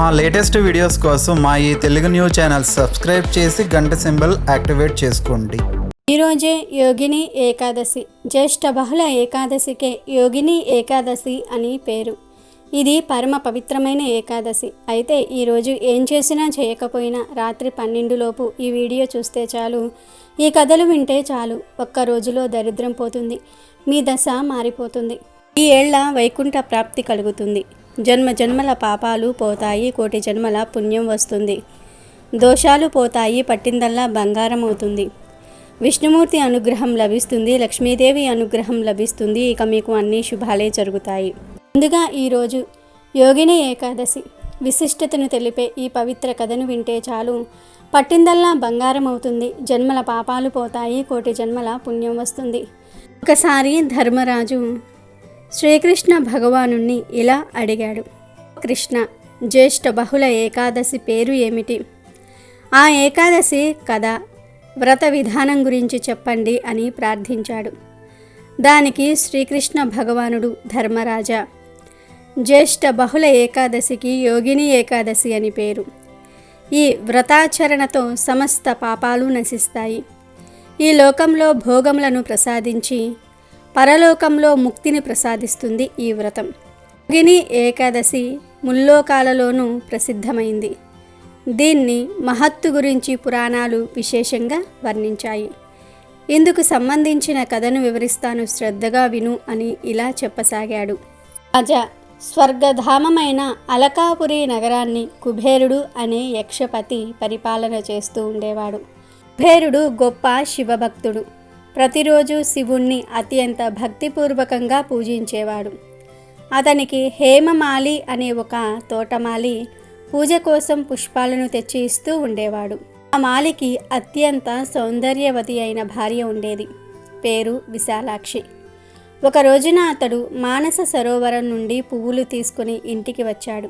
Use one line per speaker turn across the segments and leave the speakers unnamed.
మా latest videos కోసం మా ఈ తెలుగు న్యూస్ ఛానల్ సబ్స్క్రైబ్ చేసి గంట సింబల్ యాక్టివేట్ చేసుకోండి.
ఈరోజే యోగిని ఏకాదశి. జ్యేష్ఠ బహుళ ఏకాదశికే యోగిని ఏకాదశి అని పేరు. ఇది పరమ పవిత్రమైన ఏకాదశి. అయితే ఈరోజు ఏం చేసినా చేయకపోయినా రాత్రి 12 లోపు ఈ వీడియో చూస్తే చాలు, ఈ కథలు వింటే చాలు, ఒక్క రోజులో దరిద్రం పోతుంది, మీ దశ మారిపోతుంది, ఈ ఏళ్ల వైకుంఠ ప్రాప్తి కలుగుతుంది, జన్మ జన్మల పాపాలు పోతాయి, కోటి జన్మల పుణ్యం వస్తుంది, దోషాలు పోతాయి, పట్టిందల్లా బంగారం అవుతుంది, విష్ణుమూర్తి అనుగ్రహం లభిస్తుంది, లక్ష్మీదేవి అనుగ్రహం లభిస్తుంది, ఇక మీకు అన్ని శుభాలే జరుగుతాయి. ముందుగా ఈరోజు యోగిని ఏకాదశి విశిష్టతను తెలిపే ఈ పవిత్ర కథను వింటే చాలు, పట్టిందల్లా బంగారం అవుతుంది, జన్మల పాపాలు పోతాయి, కోటి జన్మల పుణ్యం వస్తుంది. ఒకసారి ధర్మరాజు శ్రీకృష్ణ భగవానుణ్ణి ఇలా అడిగాడు: కృష్ణ, జ్యేష్ఠ బహుళ ఏకాదశి పేరు ఏమిటి? ఆ ఏకాదశి కథ, వ్రత విధానం గురించి చెప్పండి అని ప్రార్థించాడు. దానికి శ్రీకృష్ణ భగవానుడు, ధర్మరాజా, జ్యేష్ఠ బహుళ ఏకాదశికి యోగిని ఏకాదశి అని పేరు. ఈ వ్రతాచరణతో సమస్త పాపాలు నశిస్తాయి. ఈ లోకంలో భోగములను ప్రసాదించి పరలోకంలో ముక్తిని ప్రసాదిస్తుంది ఈ వ్రతం. యోగిని ఏకాదశి ముల్లోకాలలోనూ ప్రసిద్ధమైంది. దీన్ని మహత్తు గురించి పురాణాలు విశేషంగా వర్ణించాయి. ఇందుకు సంబంధించిన కథను వివరిస్తాను, శ్రద్ధగా విను అని ఇలా చెప్పసాగాడు. రాజా, స్వర్గధామమైన అలకాపురి నగరాన్ని కుబేరుడు అనే యక్షపతి పరిపాలన చేస్తూ ఉండేవాడు. కుబేరుడు గొప్ప శివభక్తుడు. ప్రతిరోజు శివుణ్ణి అత్యంత భక్తిపూర్వకంగా పూజించేవాడు. అతనికి హేమమాలి అనే ఒక తోటమాలి పూజ కోసం పుష్పాలను తెచ్చి ఇస్తూ ఉండేవాడు. ఆ మాలికి అత్యంత సౌందర్యవతి అయిన భార్య ఉండేది. పేరు విశాలాక్షి. ఒక రోజున అతడు మానస సరోవరం నుండి పువ్వులు తీసుకుని ఇంటికి వచ్చాడు.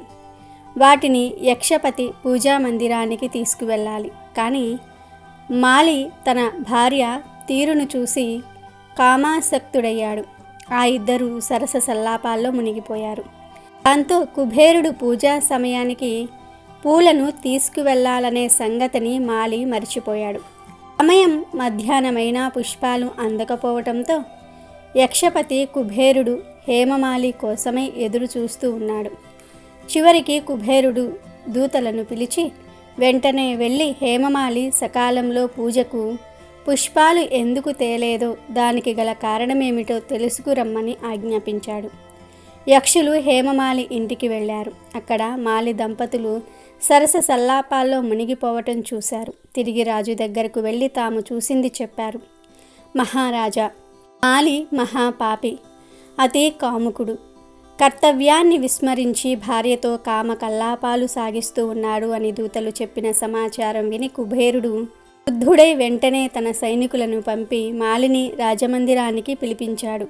వాటిని యక్షపతి పూజా మందిరానికి తీసుకువెళ్ళాలి. కానీ మాలి తన భార్య తీరును చూసి కామాసక్తుడయ్యాడు. ఆ ఇద్దరు సరస సల్లాపాల్లో మునిగిపోయారు. దాంతో కుబేరుడు పూజా సమయానికి పూలను తీసుకువెళ్లాలనే సంగతిని మాలి మర్చిపోయాడు. సమయం మధ్యాహ్నమైన పుష్పాలు అందకపోవటంతో యక్షపతి కుబేరుడు హేమమాలి కోసమై ఎదురు చూస్తూ ఉన్నాడు. చివరికి కుబేరుడు దూతలను పిలిచి వెంటనే వెళ్ళి హేమమాలి సకాలంలో పూజకు పుష్పాలు ఎందుకు తేలేదో దానికి గల కారణమేమిటో తెలుసుకురమ్మని ఆజ్ఞాపించాడు. యక్షులు హేమమాలి ఇంటికి వెళ్ళారు. అక్కడ మాలి దంపతులు సరస సల్లాపాల్లో మునిగిపోవటం చూశారు. తిరిగి రాజు దగ్గరకు వెళ్ళి తాము చూసింది చెప్పారు. మహారాజా, మాలి మహాపాపి, అతి కాముకుడు, కర్తవ్యాన్ని విస్మరించి భార్యతో కామకల్లాపాలు సాగిస్తూ ఉన్నాడు అని దూతలు చెప్పిన సమాచారం విని కుబేరుడు క్రుద్ధుడై వెంటనే తన సైనికులను పంపి మాలిని రాజమందిరానికి పిలిపించాడు.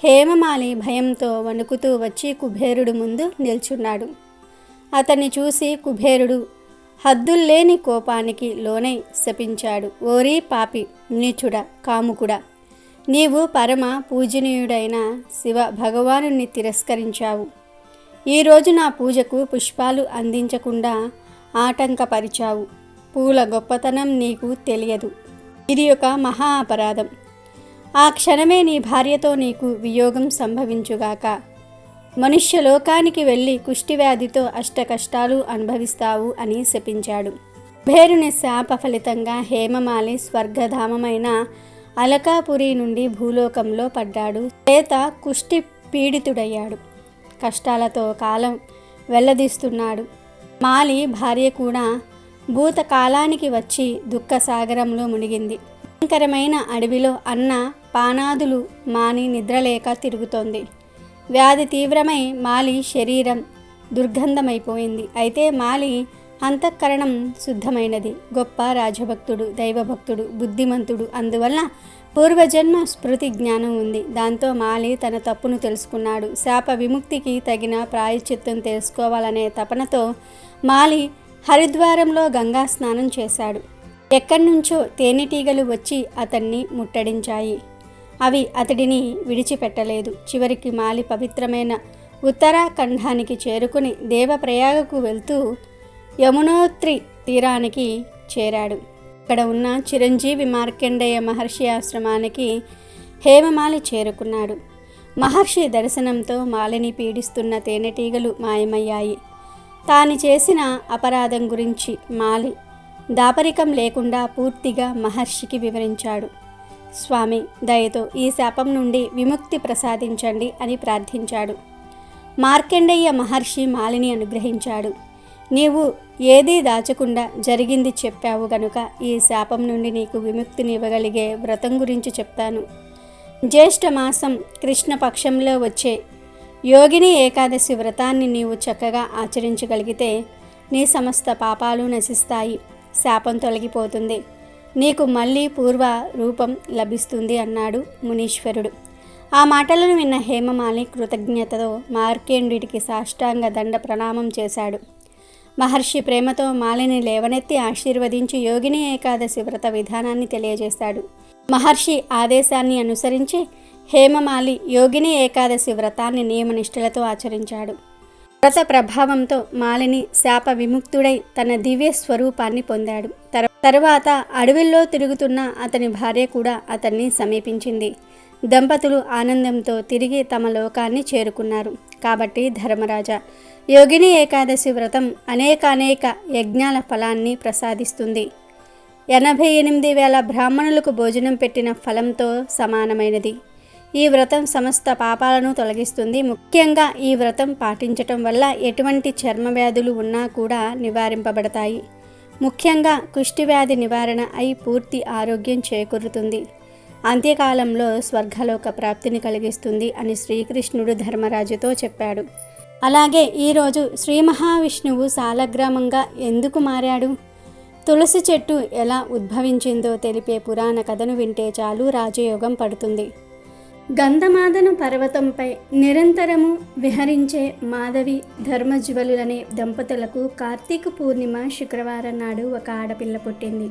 హేమమాలి భయంతో వణుకుతూ వచ్చి కుబేరుడు ముందు నిల్చున్నాడు. అతన్ని చూసి కుబేరుడు హద్దుల్లేని కోపానికి లోనై శపించాడు. ఓరి పాపి, నీచుడా, కాముకుడా, నీవు పరమ పూజనీయుడైన శివ భగవానుణ్ణి తిరస్కరించావు. ఈరోజు నా పూజకు పుష్పాలు అందించకుండా ఆటంకపరిచావు. పూల గొప్పతనం నీకు తెలియదు. ఇది ఒక మహా అపరాధం. ఆ క్షణమే నీ భార్యతో నీకు వియోగం సంభవించుగాక. మనుష్యలోకానికి వెళ్ళి కుష్టివ్యాధితో అష్టకష్టాలు అనుభవిస్తావు అని శపించాడు. కుబేరుని శాప ఫలితంగా హేమమాలి స్వర్గధామమైన అలకాపురి నుండి భూలోకంలో పడ్డాడు. చేత కుష్టి పీడితుడయ్యాడు. కష్టాలతో కాలం వెల్లదీస్తున్నాడు. మాలి భార్య కూడా భూతకాలానికి వచ్చి దుఃఖసాగరంలో మునిగింది. భయంకరమైన అడవిలో అన్న పానాదులు మాని నిద్రలేక తిరుగుతోంది. వ్యాధి తీవ్రమై మాలి శరీరం దుర్గంధమైపోయింది. అయితే మాలి అంతఃకరణం శుద్ధమైనది. గొప్ప రాజభక్తుడు, దైవభక్తుడు, బుద్ధిమంతుడు. అందువల్ల పూర్వజన్మ స్మృతి జ్ఞానం ఉంది. దాంతో మాలి తన తప్పును తెలుసుకున్నాడు. శాప విముక్తికి తగిన ప్రాయశ్చిత్తం తెలుసుకోవాలనే తపనతో మాలి హరిద్వారంలో గంగా స్నానం చేశాడు. ఎక్కడి నుంచో తేనెటీగలు వచ్చి అతన్ని ముట్టడించాయి. అవి అతడిని విడిచిపెట్టలేదు. చివరికి మాలి పవిత్రమైన ఉత్తరాఖండానికి చేరుకుని దేవప్రయాగకు వెళ్తూ యమునోత్రి తీరానికి చేరాడు. అక్కడ ఉన్న చిరంజీవి మార్కండేయ మహర్షి ఆశ్రమానికి హేమమాలి చేరుకున్నాడు. మహర్షి దర్శనంతో మాలిని పీడిస్తున్న తేనెటీగలు మాయమయ్యాయి. తాను చేసిన అపరాధం గురించి మాలి దాపరికం లేకుండా పూర్తిగా మహర్షికి వివరించాడు. స్వామి, దయతో ఈ శాపం నుండి విముక్తి ప్రసాదించండి అని ప్రార్థించాడు. మార్కండేయ మహర్షి మాలిని అనుగ్రహించాడు. నీవు ఏదీ దాచకుండా జరిగింది చెప్పావు గనుక ఈ శాపం నుండి నీకు విముక్తినివ్వగలిగే వ్రతం గురించి చెప్తాను. జ్యేష్ఠ మాసం కృష్ణపక్షంలో వచ్చే యోగిని ఏకాదశి వ్రతాన్ని నీవు చక్కగా ఆచరించగలిగితే నీ సమస్త పాపాలు నశిస్తాయి, శాపం తొలగిపోతుంది, నీకు మళ్ళీ పూర్వ రూపం లభిస్తుంది అన్నాడు మునీశ్వరుడు. ఆ మాటలను విన్న హేమమాలి కృతజ్ఞతతో మార్కండేయుడికి సాష్టాంగ దండ ప్రణామం చేశాడు. మహర్షి ప్రేమతో మాలిని లేవనెత్తి ఆశీర్వదించి యోగిని ఏకాదశి వ్రత విధానాన్ని తెలియజేశాడు. మహర్షి ఆదేశాన్ని అనుసరించి హేమమాలి యోగిని ఏకాదశి వ్రతాన్ని నియమనిష్టలతో ఆచరించాడు. వ్రత ప్రభావంతో మాలిని శాప విముక్తుడై తన దివ్య స్వరూపాన్ని పొందాడు. తరువాత అడవిలో తిరుగుతున్న అతని భార్య కూడా అతన్ని సమీపించింది. దంపతులు ఆనందంతో తిరిగి తమ లోకాన్ని చేరుకున్నారు. కాబట్టి ధర్మరాజా, యోగిని ఏకాదశి వ్రతం అనేక యజ్ఞాల ఫలాన్ని ప్రసాదిస్తుంది. 88,000 బ్రాహ్మణులకు భోజనం పెట్టిన ఫలంతో సమానమైనది. ఈ వ్రతం సమస్త పాపాలను తొలగిస్తుంది. ముఖ్యంగా ఈ వ్రతం పాటించటం వల్ల ఎటువంటి చర్మ వ్యాధులు ఉన్నా కూడా నివారింపబడతాయి. ముఖ్యంగా కుష్ఠవ్యాధి నివారణ అయి పూర్తి ఆరోగ్యం చేకూరుతుంది. అంత్యకాలంలో స్వర్గలోక ప్రాప్తిని కలిగిస్తుంది అని శ్రీకృష్ణుడు ధర్మరాజుతో చెప్పాడు. అలాగే ఈరోజు శ్రీ మహావిష్ణువు సాలగ్రామంగా ఎందుకు మారాడు? తులసి చెట్టు ఎలా ఉద్భవించిందో తెలిపే పురాణ కథను వింటే చాలు రాజయోగం పడుతుంది. గంధమాదన పర్వతంపై నిరంతరము విహరించే మాధవి ధర్మజ్వలులనే దంపతులకు కార్తీక పూర్ణిమ శుక్రవారం నాడు ఒక ఆడపిల్ల పుట్టింది.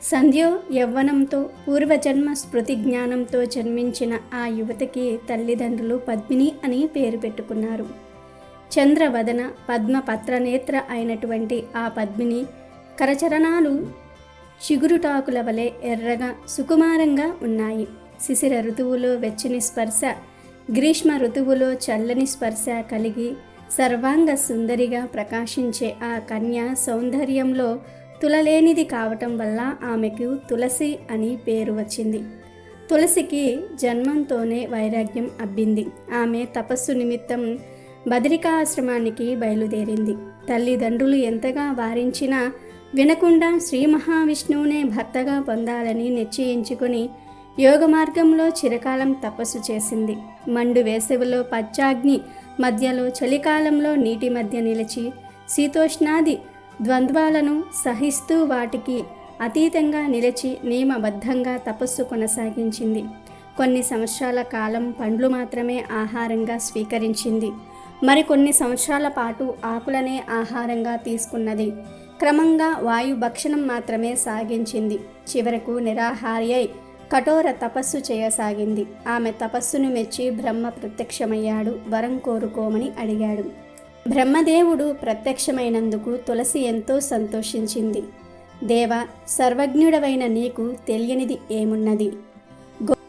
సంధ్యో యవ్వనంతో పూర్వజన్మ స్మృతి జ్ఞానంతో జన్మించిన ఆ యువతికి తల్లిదండ్రులు పద్మిని అని పేరు పెట్టుకున్నారు. చంద్రవదన పద్మపత్రనేత్ర అయినటువంటి ఆ పద్మిని కరచరణాలు చిగురుటాకుల వలె ఎర్రగా సుకుమారంగా ఉన్నాయి. శిశిర ఋతువులో వెచ్చని స్పర్శ, గ్రీష్మ ఋతువులో చల్లని స్పర్శ కలిగి సర్వాంగ సుందరిగా ప్రకాశించే ఆ కన్య సౌందర్యంలో తులలేనిది కావటం వల్ల ఆమెకు తులసి అని పేరు వచ్చింది. తులసికి జన్మంతోనే వైరాగ్యం అబ్బింది. ఆమె తపస్సు నిమిత్తం బదరికాశ్రమానికి బయలుదేరింది. తల్లిదండ్రులు ఎంతగా వారించినా వినకుండా శ్రీ మహావిష్ణువునే భర్తగా పొందాలని నిశ్చయించుకొని యోగ మార్గంలో చిరకాలం తపస్సు చేసింది. మండు వేసవిలో పచ్చాగ్ని మధ్యలో, చలికాలంలో నీటి మధ్య నిలిచి శీతోష్ణాది ద్వంద్వాలను సహిస్తూ వాటికి అతీతంగా నిలిచి నియమబద్ధంగా తపస్సు కొనసాగించింది. కొన్ని సంవత్సరాల కాలం పండ్లు మాత్రమే ఆహారంగా స్వీకరించింది. మరికొన్ని సంవత్సరాల పాటు ఆకులనే ఆహారంగా తీసుకున్నది. క్రమంగా వాయు భక్షణం మాత్రమే సాగించింది. చివరకు నిరాహార్యై కఠోర తపస్సు చేయసాగింది. ఆమె తపస్సును మెచ్చి బ్రహ్మ ప్రత్యక్షమయ్యాడు. వరం కోరుకోమని అడిగాడు. బ్రహ్మదేవుడు ప్రత్యక్షమైనందుకు తులసి ఎంతో సంతోషించింది. దేవ, సర్వజ్ఞుడవైన నీకు తెలియనిది ఏమున్నది?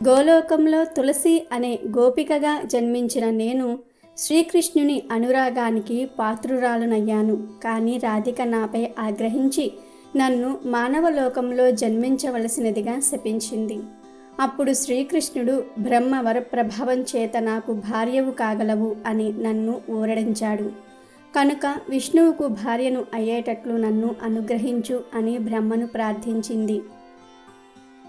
గోలోకంలో తులసి అనే గోపికగా జన్మించిన నేను శ్రీకృష్ణుని అనురాగానికి పాత్రురాలునయ్యాను. కానీ రాధిక నాపై ఆగ్రహించి నన్ను మానవలోకంలో జన్మించవలసినదిగా శపించింది. అప్పుడు శ్రీకృష్ణుడు బ్రహ్మ వరప్రభావం చేత నాకు భార్యవు కాగలవు అని నన్ను ఊరడించాడు. కనుక విష్ణువుకు భార్యను అయ్యేటట్లు నన్ను అనుగ్రహించు అని బ్రహ్మను ప్రార్థించింది.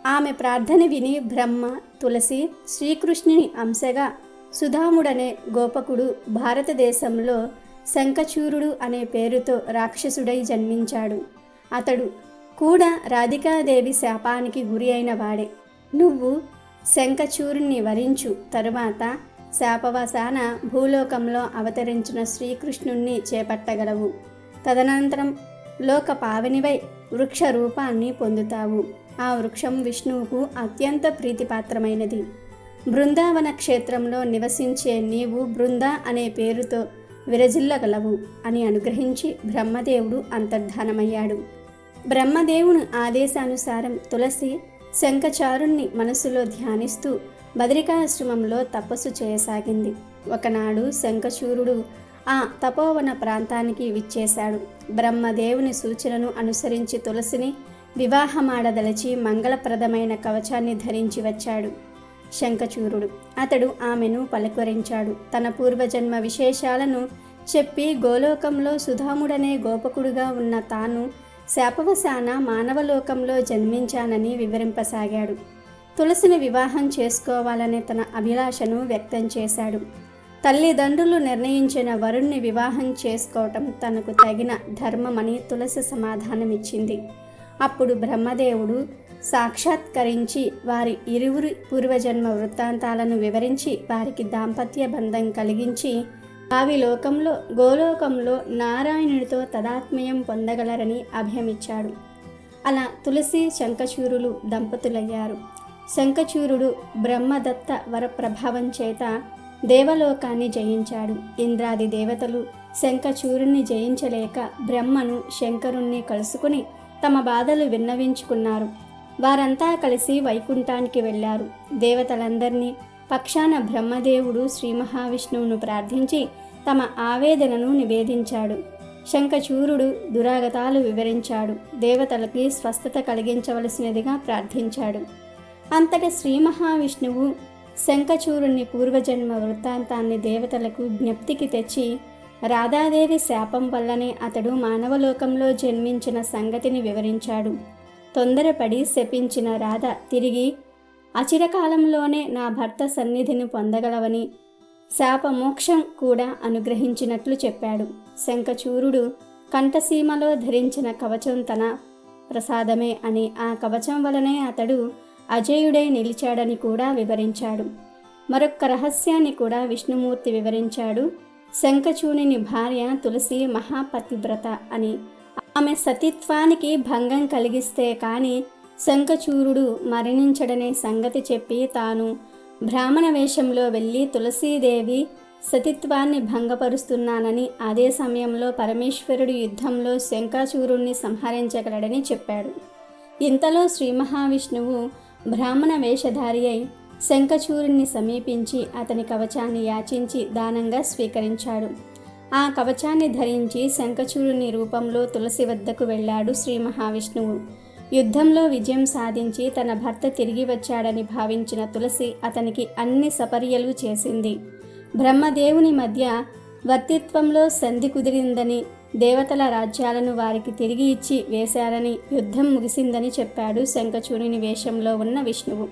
ఆమె ప్రార్థన విని బ్రహ్మ తులసి శ్రీకృష్ణుని అంశగా సుధాముడనే గోపకుడు భారతదేశంలో శంఖచూరుడు అనే పేరుతో రాక్షసుడై జన్మించాడు. అతడు కూడా రాధికాదేవి శాపానికి గురి అయిన వాడే. నువ్వు శంఖచూరుణ్ణి వరించు. తరువాత శాపవశాన భూలోకంలో అవతరించిన శ్రీకృష్ణుణ్ణి చేపట్టగలవు. తదనంతరం లోక పావనివై వృక్ష రూపాన్ని పొందుతావు. ఆ వృక్షం విష్ణువుకు అత్యంత ప్రీతిపాత్రమైనది. బృందావన క్షేత్రంలో నివసించే నీవు బృంద అనే పేరుతో విరజిల్లగలవు అని అనుగ్రహించి బ్రహ్మదేవుడు అంతర్ధానమయ్యాడు. బ్రహ్మదేవుని ఆదేశానుసారం తులసి శంఖచారుణ్ణి మనసులో ధ్యానిస్తూ బదరికాశ్రమంలో తపస్సు చేయసాగింది. ఒకనాడు శంఖచూరుడు ఆ తపోవన ప్రాంతానికి విచ్చేశాడు. బ్రహ్మదేవుని సూచనను అనుసరించి తులసిని వివాహమాడదలచి మంగళప్రదమైన కవచాన్ని ధరించి వచ్చాడు శంఖచూరుడు. అతడు ఆమెను పలకరించాడు. తన పూర్వజన్మ విశేషాలను చెప్పి గోలోకంలో సుధాముడనే గోపకుడుగా ఉన్న తాను శాపవశాన మానవలోకంలో జన్మించానని వివరింపసాగాడు. తులసిని వివాహం చేసుకోవాలనే తన అభిలాషను వ్యక్తం చేశాడు. తల్లిదండ్రులు నిర్ణయించిన వరుణ్ణి వివాహం చేసుకోవటం తనకు తగిన ధర్మమని తులసి సమాధానమిచ్చింది. అప్పుడు బ్రహ్మదేవుడు సాక్షాత్కరించి వారి ఇరువురి పూర్వజన్మ వృత్తాంతాలను వివరించి వారికి దాంపత్య బంధం కలిగించి భావి లోకంలో గోలోకంలో నారాయణుడితో తదాత్మ్యం పొందగలరని అభయమిచ్చాడు. అలా తులసి శంఖచూరులు దంపతులయ్యారు. శంఖచూరుడు బ్రహ్మదత్త వరప్రభావం చేత దేవలోకాన్ని జయించాడు. ఇంద్రాది దేవతలు శంఖచూరుణ్ణి జయించలేక బ్రహ్మను శంకరుణ్ణి కలుసుకుని తమ బాధలు విన్నవించుకున్నారు. వారంతా కలిసి వైకుంఠానికి వెళ్ళారు. దేవతలందరినీ పక్షాన బ్రహ్మదేవుడు శ్రీ మహావిష్ణువును ప్రార్థించి తమ ఆవేదనను నివేదించాడు. శంఖచూరుడు దురాగతాలు వివరించాడు. దేవతలకి స్వస్థత కలిగించవలసినదిగా ప్రార్థించాడు. అంతట శ్రీ మహావిష్ణువు శంఖచూరుని పూర్వజన్మ వృత్తాంతాన్ని దేవతలకు జ్ఞప్తికి తెచ్చి రాధాదేవి శాపం వల్లనే అతడు మానవలోకంలో జన్మించిన సంగతిని వివరించాడు. తొందరపడి శపించిన రాధ తిరిగి అచిరకాలంలోనే నా భర్త సన్నిధిని పొందగలవని శాపమోక్షం కూడా అనుగ్రహించినట్లు చెప్పాడు. శంఖచూరుడు కంఠసీమలో ధరించిన కవచం తన ప్రసాదమే అని, ఆ కవచం వలనే అతడు అజేయుడై నిలిచాడని కూడా వివరించాడు. మరొక్క రహస్యాన్ని కూడా విష్ణుమూర్తి వివరించాడు. శంఖచూరుని భార్య తులసి మహాపతివ్రత అని, ఆమె సతీత్వానికి భంగం కలిగిస్తే కానీ శంఖచూరుడు మరణించడనే సంగతి చెప్పి తాను బ్రాహ్మణ వేషంలో వెళ్ళి తులసీదేవి సతీత్వాన్ని భంగపరుస్తున్నానని, అదే సమయంలో పరమేశ్వరుడు యుద్ధంలో శంఖచూరుణ్ణి సంహరించగలడని చెప్పాడు. ఇంతలో శ్రీ మహావిష్ణువు బ్రాహ్మణ వేషధారి అయి శంఖచూరుణ్ణి సమీపించి అతని కవచాన్ని యాచించి దానంగా స్వీకరించాడు. ఆ కవచాన్ని ధరించి శంఖచూరుని రూపంలో తులసి వద్దకు వెళ్ళాడు శ్రీ మహావిష్ణువు. యుద్ధంలో విజయం సాధించి తన భర్త తిరిగి వచ్చాడని భావించిన తులసి అతనికి అన్ని సపర్యలు చేసింది. బ్రహ్మదేవుని మధ్య వర్తిత్వంలో సంధి కుదిరిందని, దేవతల రాజ్యాలను వారికి తిరిగి ఇచ్చి వేశారని, యుద్ధం ముగిసిందని చెప్పాడు శంఖచూరుని వేషంలో ఉన్న విష్ణువు.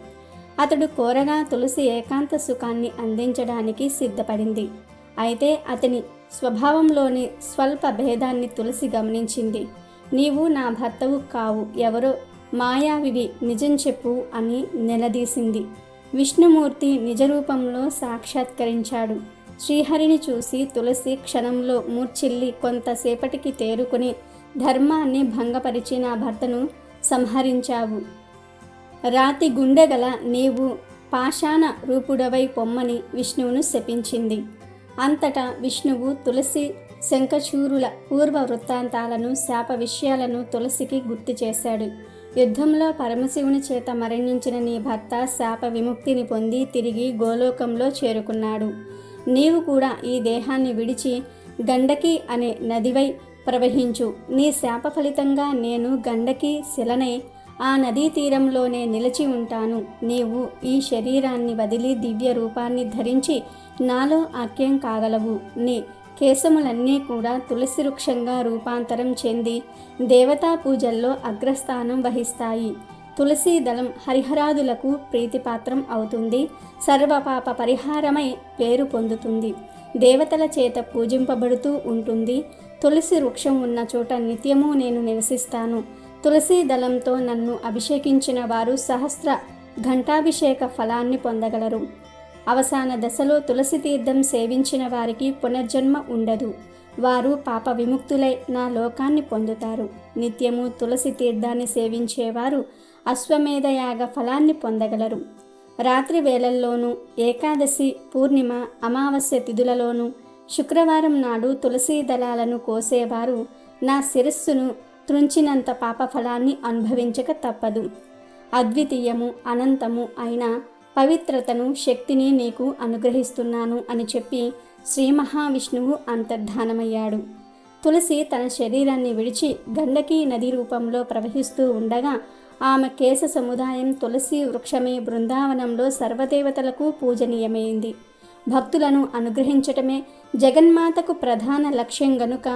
అతడు కోరగా తులసి ఏకాంత సుఖాన్ని అందించడానికి సిద్ధపడింది. అయితే అతని స్వభావంలోని స్వల్ప భేదాన్ని తులసి గమనించింది. నీవు నా భర్తవు కావు, ఎవరో మాయావివి, నిజం చెప్పు అని నిలదీసింది. విష్ణుమూర్తి నిజరూపంలో సాక్షాత్కరించాడు. శ్రీహరిని చూసి తులసి క్షణంలో మూర్ఛిల్లి కొంతసేపటికి తేరుకుని, ధర్మాన్ని భంగపరిచి నా భర్తను సంహరించావు. రాతి గుండెగల నీవు పాషాణ రూపుడవై పొమ్మని విష్ణువును శపించింది. అంతటా విష్ణువు తులసి శంఖచూరుల పూర్వ వృత్తాంతాలను, శాప విషయాలను తులసికి గుర్తు చేశాడు. యుద్ధంలో పరమశివుని చేత మరణించిన నీ భర్త శాప విముక్తిని పొంది తిరిగి గోలోకంలో చేరుకున్నాడు. నీవు కూడా ఈ దేహాన్ని విడిచి గండకి అనే నదివై ప్రవహించు. నీ శాప ఫలితంగా నేను గండకి శిలనై ఆ నదీ తీరంలోనే నిలిచి ఉంటాను. నీవు ఈ శరీరాన్ని వదిలి దివ్య రూపాన్ని ధరించి నాలో ఐక్యం కాగలవు. నీ కేశములన్నీ కూడా తులసి వృక్షంగా రూపాంతరం చెంది దేవతా పూజల్లో అగ్రస్థానం వహిస్తాయి. తులసీ దళం హరిహరాదులకు ప్రీతిపాత్రం అవుతుంది. సర్వపాప పరిహారమై పేరు పొందుతుంది. దేవతల చేత పూజింపబడుతూ ఉంటుంది. తులసి వృక్షం ఉన్న చోట నిత్యము నేను నివసిస్తాను. తులసీ దళంతో నన్ను అభిషేకించిన వారు సహస్ర ఘంటాభిషేక ఫలాన్ని పొందగలరు. అవసాన దశలో తులసి తీర్థం సేవించిన వారికి పునర్జన్మ ఉండదు. వారు పాప విముక్తులై నా లోకాన్ని పొందుతారు. నిత్యము తులసి తీర్థాన్ని సేవించేవారు అశ్వమేధయాగ ఫలాన్ని పొందగలరు. రాత్రి వేళల్లోనూ, ఏకాదశి, పూర్ణిమ, అమావాస్య తిథులలోనూ, శుక్రవారం నాడు తులసీ దళాలను కోసేవారు నా శిరస్సును త్రుంచినంత పాపఫలాన్ని అనుభవించక తప్పదు. అద్వితీయము, అనంతము అయిన పవిత్రతను, శక్తిని నీకు అనుగ్రహిస్తున్నాను అని చెప్పి శ్రీ మహావిష్ణువు అంతర్ధానమయ్యాడు. తులసి తన శరీరాన్ని విడిచి గండకీ నది రూపంలో ప్రవహిస్తూ ఉండగా ఆమె కేశ సముదాయం తులసి వృక్షమే బృందావనంలో సర్వదేవతలకు పూజనీయమైంది. భక్తులను అనుగ్రహించటమే జగన్మాతకు ప్రధాన లక్ష్యం గనుక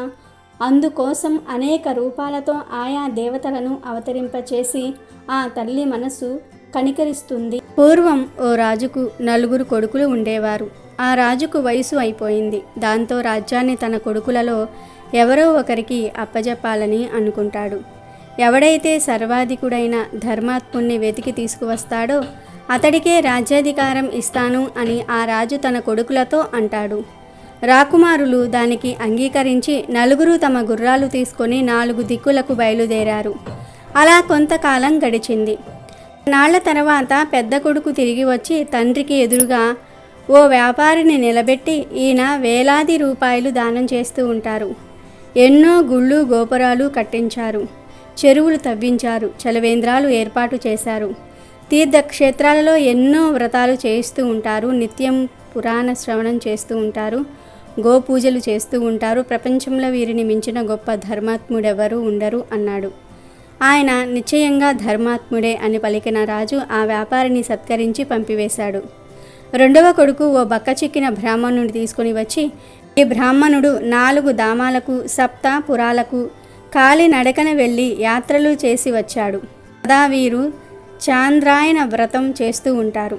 అందుకోసం అనేక రూపాలతో ఆయా దేవతలను అవతరింపచేసి ఆ తల్లి మనసు కనికరిస్తుంది. పూర్వం ఓ రాజుకు 4 కొడుకులు ఉండేవారు. ఆ రాజుకు వయసు అయిపోయింది. దాంతో రాజ్యాన్ని తన కొడుకులలో ఎవరో ఒకరికి అప్పజెప్పాలని అనుకుంటాడు. ఎవడైతే సర్వాధికుడైన ధర్మాత్ముణ్ణి వెతికి తీసుకువస్తాడో అతడికే రాజ్యాధికారం ఇస్తాను అని ఆ రాజు తన కొడుకులతో అంటాడు. రాకుమారులు దానికి అంగీకరించి 4 తమ గుర్రాలు తీసుకొని 4 దిక్కులకు బయలుదేరారు. అలా కొంతకాలం గడిచింది. నాళ్ల తర్వాత పెద్ద కొడుకు తిరిగి వచ్చి తండ్రికి ఎదురుగా ఓ వ్యాపారిని నిలబెట్టి, ఈయన వేలాది రూపాయలు దానం చేస్తూ ఉంటారు. ఎన్నో గుళ్ళు గోపురాలు కట్టించారు, చెరువులు తవ్వించారు, చలవేంద్రాలు ఏర్పాటు చేశారు, తీర్థక్షేత్రాలలో ఎన్నో వ్రతాలు చేస్తూ ఉంటారు, నిత్యం పురాణ శ్రవణం చేస్తూ ఉంటారు, గోపూజలు చేస్తూ ఉంటారు. ప్రపంచంలో వీరిని మించిన గొప్ప ధర్మాత్ముడెవరూ ఉండరు అన్నాడు. ఆయన నిశ్చయంగా ధర్మాత్ముడే అని పలికిన రాజు ఆ వ్యాపారిని సత్కరించి పంపివేశాడు. రెండవ కొడుకు ఓ బక్కచిక్కిన బ్రాహ్మణుని తీసుకుని వచ్చి, ఈ బ్రాహ్మణుడు 4 ధామాలకు, 7 పురాలకు కాలి నడకన వెళ్ళి యాత్రలు చేసి వచ్చాడు. సదా వీరు చాంద్రాయణ వ్రతం చేస్తూ ఉంటారు.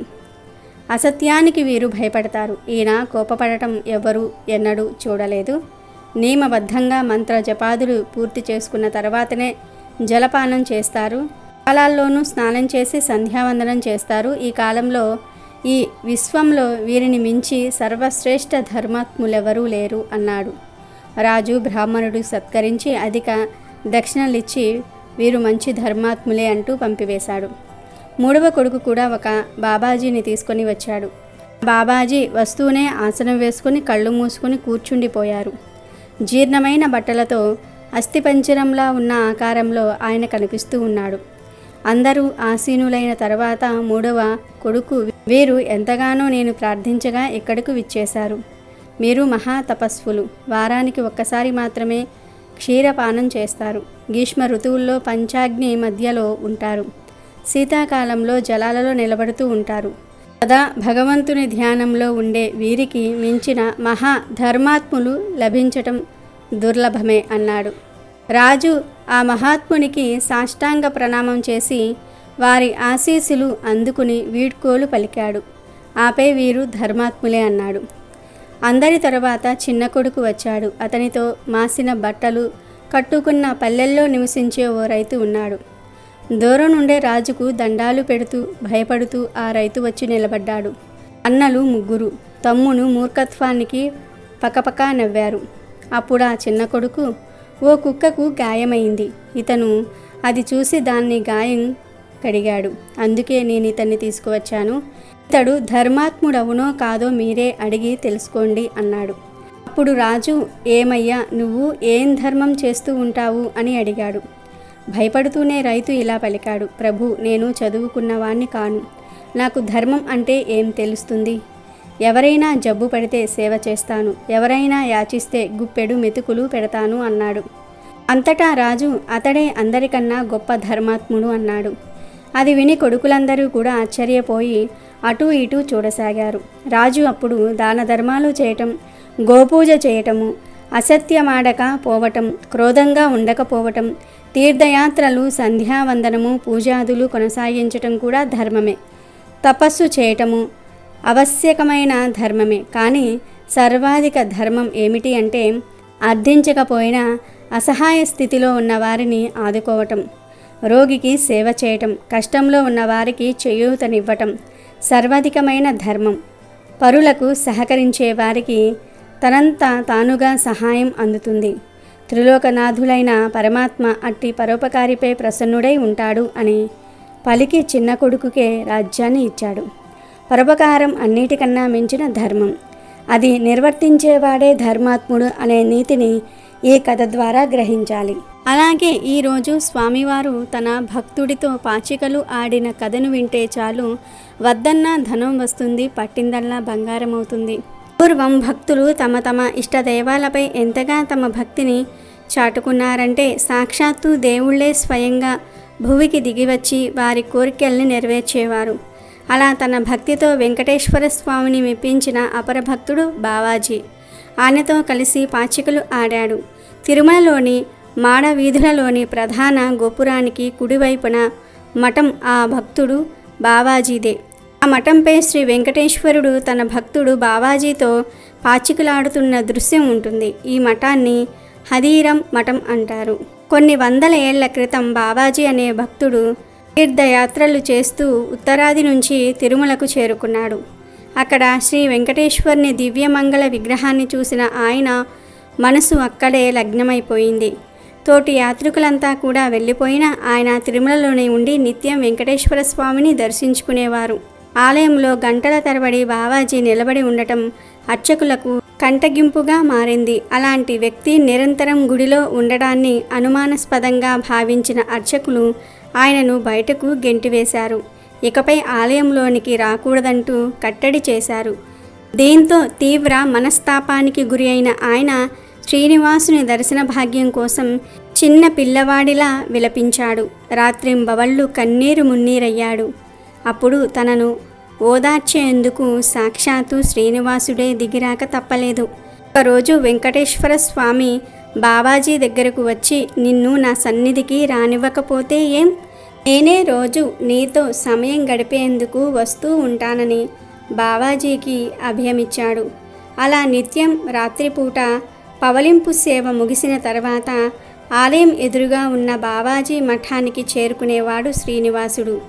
అసత్యానికి వీరు భయపడతారు. ఈయన కోపపడటం ఎవ్వరూ ఎన్నడూ చూడలేదు. నియమబద్ధంగా మంత్ర జపాదులు పూర్తి చేసుకున్న తర్వాతనే జలపానం చేస్తారు. కాలాల్లోనూ స్నానం చేసి సంధ్యావందనం చేస్తారు. ఈ కాలంలో ఈ విశ్వంలో వీరిని మించి సర్వశ్రేష్ఠ ధర్మాత్ములెవరూ లేరు అన్నాడు. రాజు బ్రాహ్మణుడు సత్కరించి అధిక దక్షిణలిచ్చి వీరు మంచి ధర్మాత్ములే అంటూ పంపివేశాడు. మూడవ కొడుకు కూడా ఒక బాబాజీని తీసుకొని వచ్చాడు. బాబాజీ వస్తూనే ఆసనం వేసుకుని కళ్ళు మూసుకొని కూర్చుండిపోయారు. జీర్ణమైన బట్టలతో అస్థిపంజరంలా ఉన్న ఆకారంలో ఆయన కనిపిస్తూ ఉన్నాడు. అందరూ ఆసీనులైన తర్వాత మూడవ కొడుకు, వీరు ఎంతగానో నేను ప్రార్థించగా ఇక్కడకు విచ్చేశారు. మీరు మహా తపస్సులు. వారానికి ఒక్కసారి మాత్రమే క్షీరపానం చేస్తారు. గ్రీష్మ ఋతువుల్లో పంచాగ్ని మధ్యలో ఉంటారు. శీతాకాలంలో జలాలలో నిలబడుతూ ఉంటారు. సదా భగవంతుని ధ్యానంలో ఉండే వీరికి మించిన మహా ధర్మాత్ములు లభించటం దుర్లభమే అన్నాడు. రాజు ఆ మహాత్మునికి సాష్టాంగ ప్రణామం చేసి వారి ఆశీస్సులు అందుకుని వీడ్కోలు పలికాడు. ఆపై వీరు ధర్మాత్ములే అన్నాడు. అందరి తరువాత చిన్న కొడుకు వచ్చాడు. అతనితో మాసిన బట్టలు కట్టుకున్న పల్లెల్లో నివసించే ఓ రైతు ఉన్నాడు. దూరం నుండే రాజుకు దండాలు పెడుతూ భయపడుతూ ఆ రైతు వచ్చి నిలబడ్డాడు. అన్నలు 3 తమ్మును మూర్ఖత్వానికి పకపకా నవ్వారు. అప్పుడు ఆ చిన్న కొడుకు, ఓ కుక్కకు గాయమైంది. ఇతను అది చూసి దాన్ని గాయం కడిగాడు. అందుకే నేను ఇతన్ని తీసుకువచ్చాను. ఇతడు ధర్మాత్ముడవునో కాదో మీరే అడిగి తెలుసుకోండి అన్నాడు. అప్పుడు రాజు, ఏమయ్యా, నువ్వు ఏం ధర్మం చేస్తూ ఉంటావు అని అడిగాడు. భయపడుతూనే రైతు ఇలా పలికాడు, ప్రభు, నేను చదువుకున్నవాణ్ణి కాను. నాకు ధర్మం అంటే ఏం తెలుస్తుంది? ఎవరైనా జబ్బు పడితే సేవ చేస్తాను, ఎవరైనా యాచిస్తే గుప్పెడు మెతుకులు పెడతాను అన్నాడు. అంతటా రాజు, అతడే అందరికన్నా గొప్ప ధర్మాత్ముడు అన్నాడు. అది విని కొడుకులందరూ కూడా ఆశ్చర్యపోయి అటూ ఇటూ చూడసాగారు. రాజు అప్పుడు దాన ధర్మాలు చేయటం, గోపూజ చేయటము, అసత్యమాడక పోవటం, క్రోధంగా ఉండకపోవటం, తీర్థయాత్రలు, సంధ్యావందనము, పూజాదులు కొనసాగించటం కూడా ధర్మమే. తపస్సు చేయటము ఆవశ్యకమైన ధర్మమే. కానీ సర్వాధిక ధర్మం ఏమిటి అంటే అర్థించకపోయినా అసహాయ స్థితిలో ఉన్న వారిని ఆదుకోవటం, రోగికి సేవ చేయటం, కష్టంలో ఉన్న వారికి చేయూతనివ్వటం సర్వాధికమైన ధర్మం. పరులకు సహకరించే వారికి తనంత తానుగా సహాయం అందుతుంది. త్రిలోకనాథులైన పరమాత్మ అట్టి పరోపకారిపై ప్రసన్నుడై ఉంటాడు అని పలికి చిన్న కొడుకుకే రాజ్యాన్ని ఇచ్చాడు. పరోపకారం అన్నిటికన్నా మించిన ధర్మం. అది నిర్వర్తించేవాడే ధర్మాత్ముడు అనే నీతిని ఈ కథ ద్వారా గ్రహించాలి. అలాగే ఈరోజు స్వామివారు తన భక్తుడితో పాచికలు ఆడిన కథను వింటే చాలు, వద్దన్నా ధనం వస్తుంది, పట్టిందల్లా బంగారం అవుతుంది. పూర్వం భక్తులు తమ తమ ఇష్టదైవాలపై ఎంతగా తమ భక్తిని చాటుకున్నారంటే సాక్షాత్తు దేవుళ్లే స్వయంగా భువికి దిగివచ్చి వారి కోరికల్ని నెరవేర్చేవారు. అలా తన భక్తితో వెంకటేశ్వర స్వామిని మెప్పించిన అపర భక్తుడు బావాజీ. ఆయనతో కలిసి పాచికలు ఆడాడు. తిరుమలలోని మాడ వీధులలోని ప్రధాన గోపురానికి కుడివైపున మఠం ఆ భక్తుడు బావాజీదే. ఆ మఠంపై శ్రీ వెంకటేశ్వరుడు తన భక్తుడు బావాజీతో పాచికలాడుతున్న దృశ్యం ఉంటుంది. ఈ మఠాన్ని హదీరం మఠం అంటారు. కొన్ని వందల ఏళ్ల క్రితం బావాజీ అనే భక్తుడు తీర్థయాత్రలు చేస్తూ ఉత్తరాది నుంచి తిరుమలకు చేరుకున్నాడు. అక్కడ శ్రీ వెంకటేశ్వరుని దివ్యమంగళ విగ్రహాన్ని చూసిన ఆయన మనసు అక్కడే లగ్నమైపోయింది. తోటి యాత్రికులంతా కూడా వెళ్ళిపోయినా ఆయన తిరుమలలోనే ఉండి నిత్యం వెంకటేశ్వర స్వామిని దర్శించుకునేవారు. ఆలయంలో గంటల తరబడి బావాజీ నిలబడి ఉండటం అర్చకులకు కంటగింపుగా మారింది. అలాంటి వ్యక్తి నిరంతరం గుడిలో ఉండడాన్ని అనుమానాస్పదంగా భావించిన అర్చకులు ఆయనను బయటకు గెంటివేశారు. ఇకపై ఆలయంలోనికి రాకూడదంటూ కట్టడి చేశారు. దీంతో తీవ్ర మనస్తాపానికి గురి అయిన ఆయన శ్రీనివాసుని దర్శన భాగ్యం కోసం చిన్న పిల్లవాడిలా విలపించాడు. రాత్రింబవళ్ళు కన్నీరు మున్నీరయ్యాడు. అప్పుడు తనను ఓదార్చేందుకు సాక్షాత్తు శ్రీనివాసుడే దిగిరాక తప్పలేదు. ఒకరోజు వెంకటేశ్వర స్వామి బావాజీ దగ్గరకు వచ్చి, నిన్ను నా సన్నిధికి రానివ్వకపోతే ఏం? నేనే రోజు నీతో సమయం గడిపేందుకు వస్తూ ఉంటానని బావాజీకి అభయమిచ్చాడు. అలా నిత్యం రాత్రిపూట పవలింపు సేవ ముగిసిన తర్వాత ఆలయం ఎదురుగా ఉన్న బావాజీ మఠానికి చేరుకునేవాడు శ్రీనివాసుడు.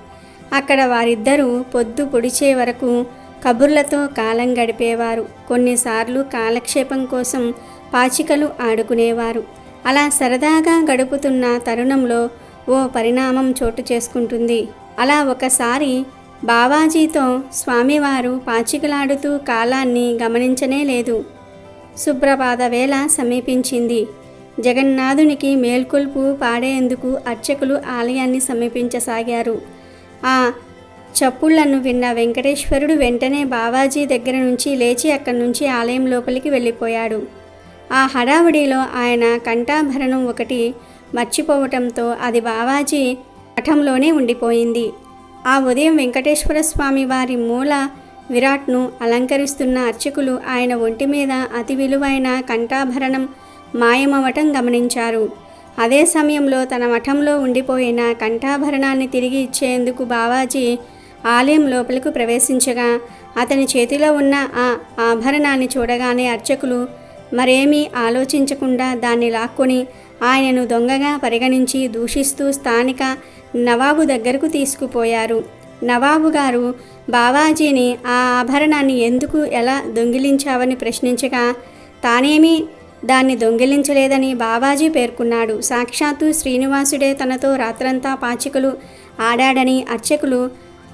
అక్కడ వారిద్దరూ పొద్దు పొడిచే వరకు కబుర్లతో కాలం గడిపేవారు. కొన్నిసార్లు కాలక్షేపం కోసం పాచికలు ఆడుకునేవారు. అలా సరదాగా గడుపుతున్న తరుణంలో ఓ పరిణామం చోటు చేసుకుంటుంది. అలా ఒకసారి బావాజీతో స్వామివారు పాచికలాడుతూ కాలాన్ని గమనించనే లేదు. సుప్రభాత వేళ సమీపించింది. జగన్నాథునికి మేల్కొల్పు పాడేందుకు అర్చకులు ఆలయాన్ని సమీపించసాగారు. ఆ చప్పుళ్లను విన్న వెంకటేశ్వరుడు వెంటనే బావాజీ దగ్గర నుంచి లేచి అక్కడి నుంచి ఆలయం లోపలికి వెళ్ళిపోయాడు. ఆ హడావుడిలో ఆయన కంఠాభరణం ఒకటి మర్చిపోవటంతో అది బావాజీ మఠంలోనే ఉండిపోయింది. ఆ ఉదయం వెంకటేశ్వర స్వామి వారి మూల విరాట్ను అలంకరిస్తున్న అర్చకులు ఆయన ఒంటి మీద అతి విలువైన కంఠాభరణం మాయమవటం గమనించారు. అదే సమయంలో తన మఠంలో ఉండిపోయిన కంఠాభరణాన్ని తిరిగి ఇచ్చేందుకు బావాజీ ఆలయం లోపలకు ప్రవేశించగా అతని చేతిలో ఉన్న ఆ ఆభరణాన్ని చూడగానే అర్చకులు మరేమీ ఆలోచించకుండా దాన్ని లాక్కొని ఆయనను దొంగగా పరిగణించి దూషిస్తూ స్థానిక నవాబు దగ్గరకు తీసుకుపోయారు. నవాబు గారు బావాజీని ఆ ఆభరణాన్ని ఎందుకు ఎలా దొంగిలించావని ప్రశ్నించగా తానేమీ దాన్ని దొంగిలించలేదని బావాజీ పేర్కొన్నాడు. సాక్షాత్తు శ్రీనివాసుడే తనతో రాత్రంతా పాచికలు ఆడాడని అర్చకులు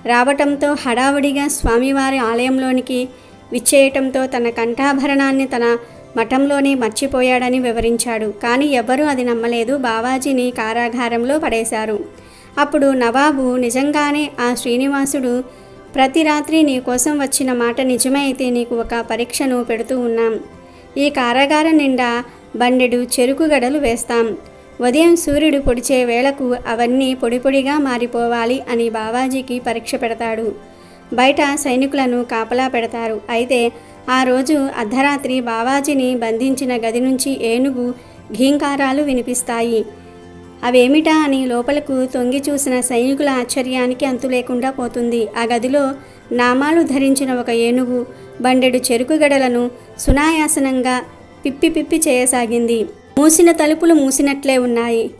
రావటంతో హడావుడిగా స్వామివారి ఆలయంలోనికి విచ్చేయటంతో తన కంఠాభరణాన్ని తన మఠంలోనే మర్చిపోయాడని వివరించాడు. కానీ ఎవ్వరూ అది నమ్మలేదు. బావాజీని కారాగారంలో పడేశారు. అప్పుడు నవాబు నిజంగానే ఆ శ్రీనివాసుడు ప్రతి రాత్రి నీ కోసం వచ్చిన మాట నిజమే అయితే నీకు ఒక పరీక్షను పెడుతూ ఉన్నాం. ఈ కారాగారం నిండా బండెడు చెరుకు గడలు వేస్తాం. ఉదయం సూర్యుడు పొడిచే వేళకు అవన్నీ పొడి పొడిగా మారిపోవాలి అని బావాజీకి పరీక్ష పెడతాడు. బయట సైనికులను కాపలా పెడతారు. అయితే ఆ రోజు అర్ధరాత్రి బావాజీని బంధించిన గది నుంచి ఏనుగు ఘీంకారాలు వినిపిస్తాయి. అవేమిటా అని లోపలకు తొంగి చూసిన సైనికుల ఆశ్చర్యానికి అంతు లేకుండా పోతుంది. ఆ గదిలో నామాలు ధరించిన ఒక ఏనుగు బండెడు చెరుకు గడలను సునాయాసనంగా పిప్పి చేయసాగింది. మూసిన తలుపులు మూసినట్లే ఉన్నాయి.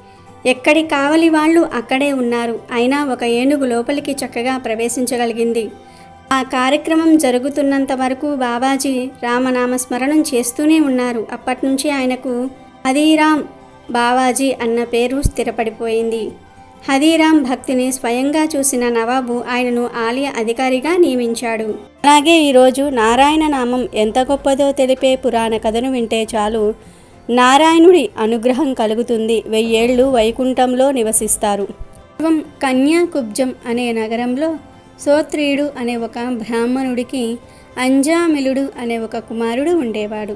ఎక్కడి కావలి వాళ్ళు అక్కడే ఉన్నారు. అయినా ఒక ఏనుగు లోపలికి చక్కగా ప్రవేశించగలిగింది. ఆ కార్యక్రమం జరుగుతున్నంత వరకు బావాజీ రామనామస్మరణం చేస్తూనే ఉన్నారు. అప్పటినుంచి ఆయనకు హదీరాం బావాజీ అన్న పేరు స్థిరపడిపోయింది. హదీరామ్ భక్తిని స్వయంగా చూసిన నవాబు ఆయనను ఆలయ అధికారిగా నియమించాడు. అలాగే ఈరోజు నారాయణ నామం ఎంత గొప్పదో తెలిపే పురాణ కథను వింటే చాలు, నారాయణుడి అనుగ్రహం కలుగుతుంది, 1000 ఏళ్ళు వైకుంఠంలో నివసిస్తారు. పూర్వం కన్యాకుబ్జం అనే నగరంలో సోత్రీయుడు అనే ఒక బ్రాహ్మణుడికి అంజామిలుడు అనే ఒక కుమారుడు ఉండేవాడు.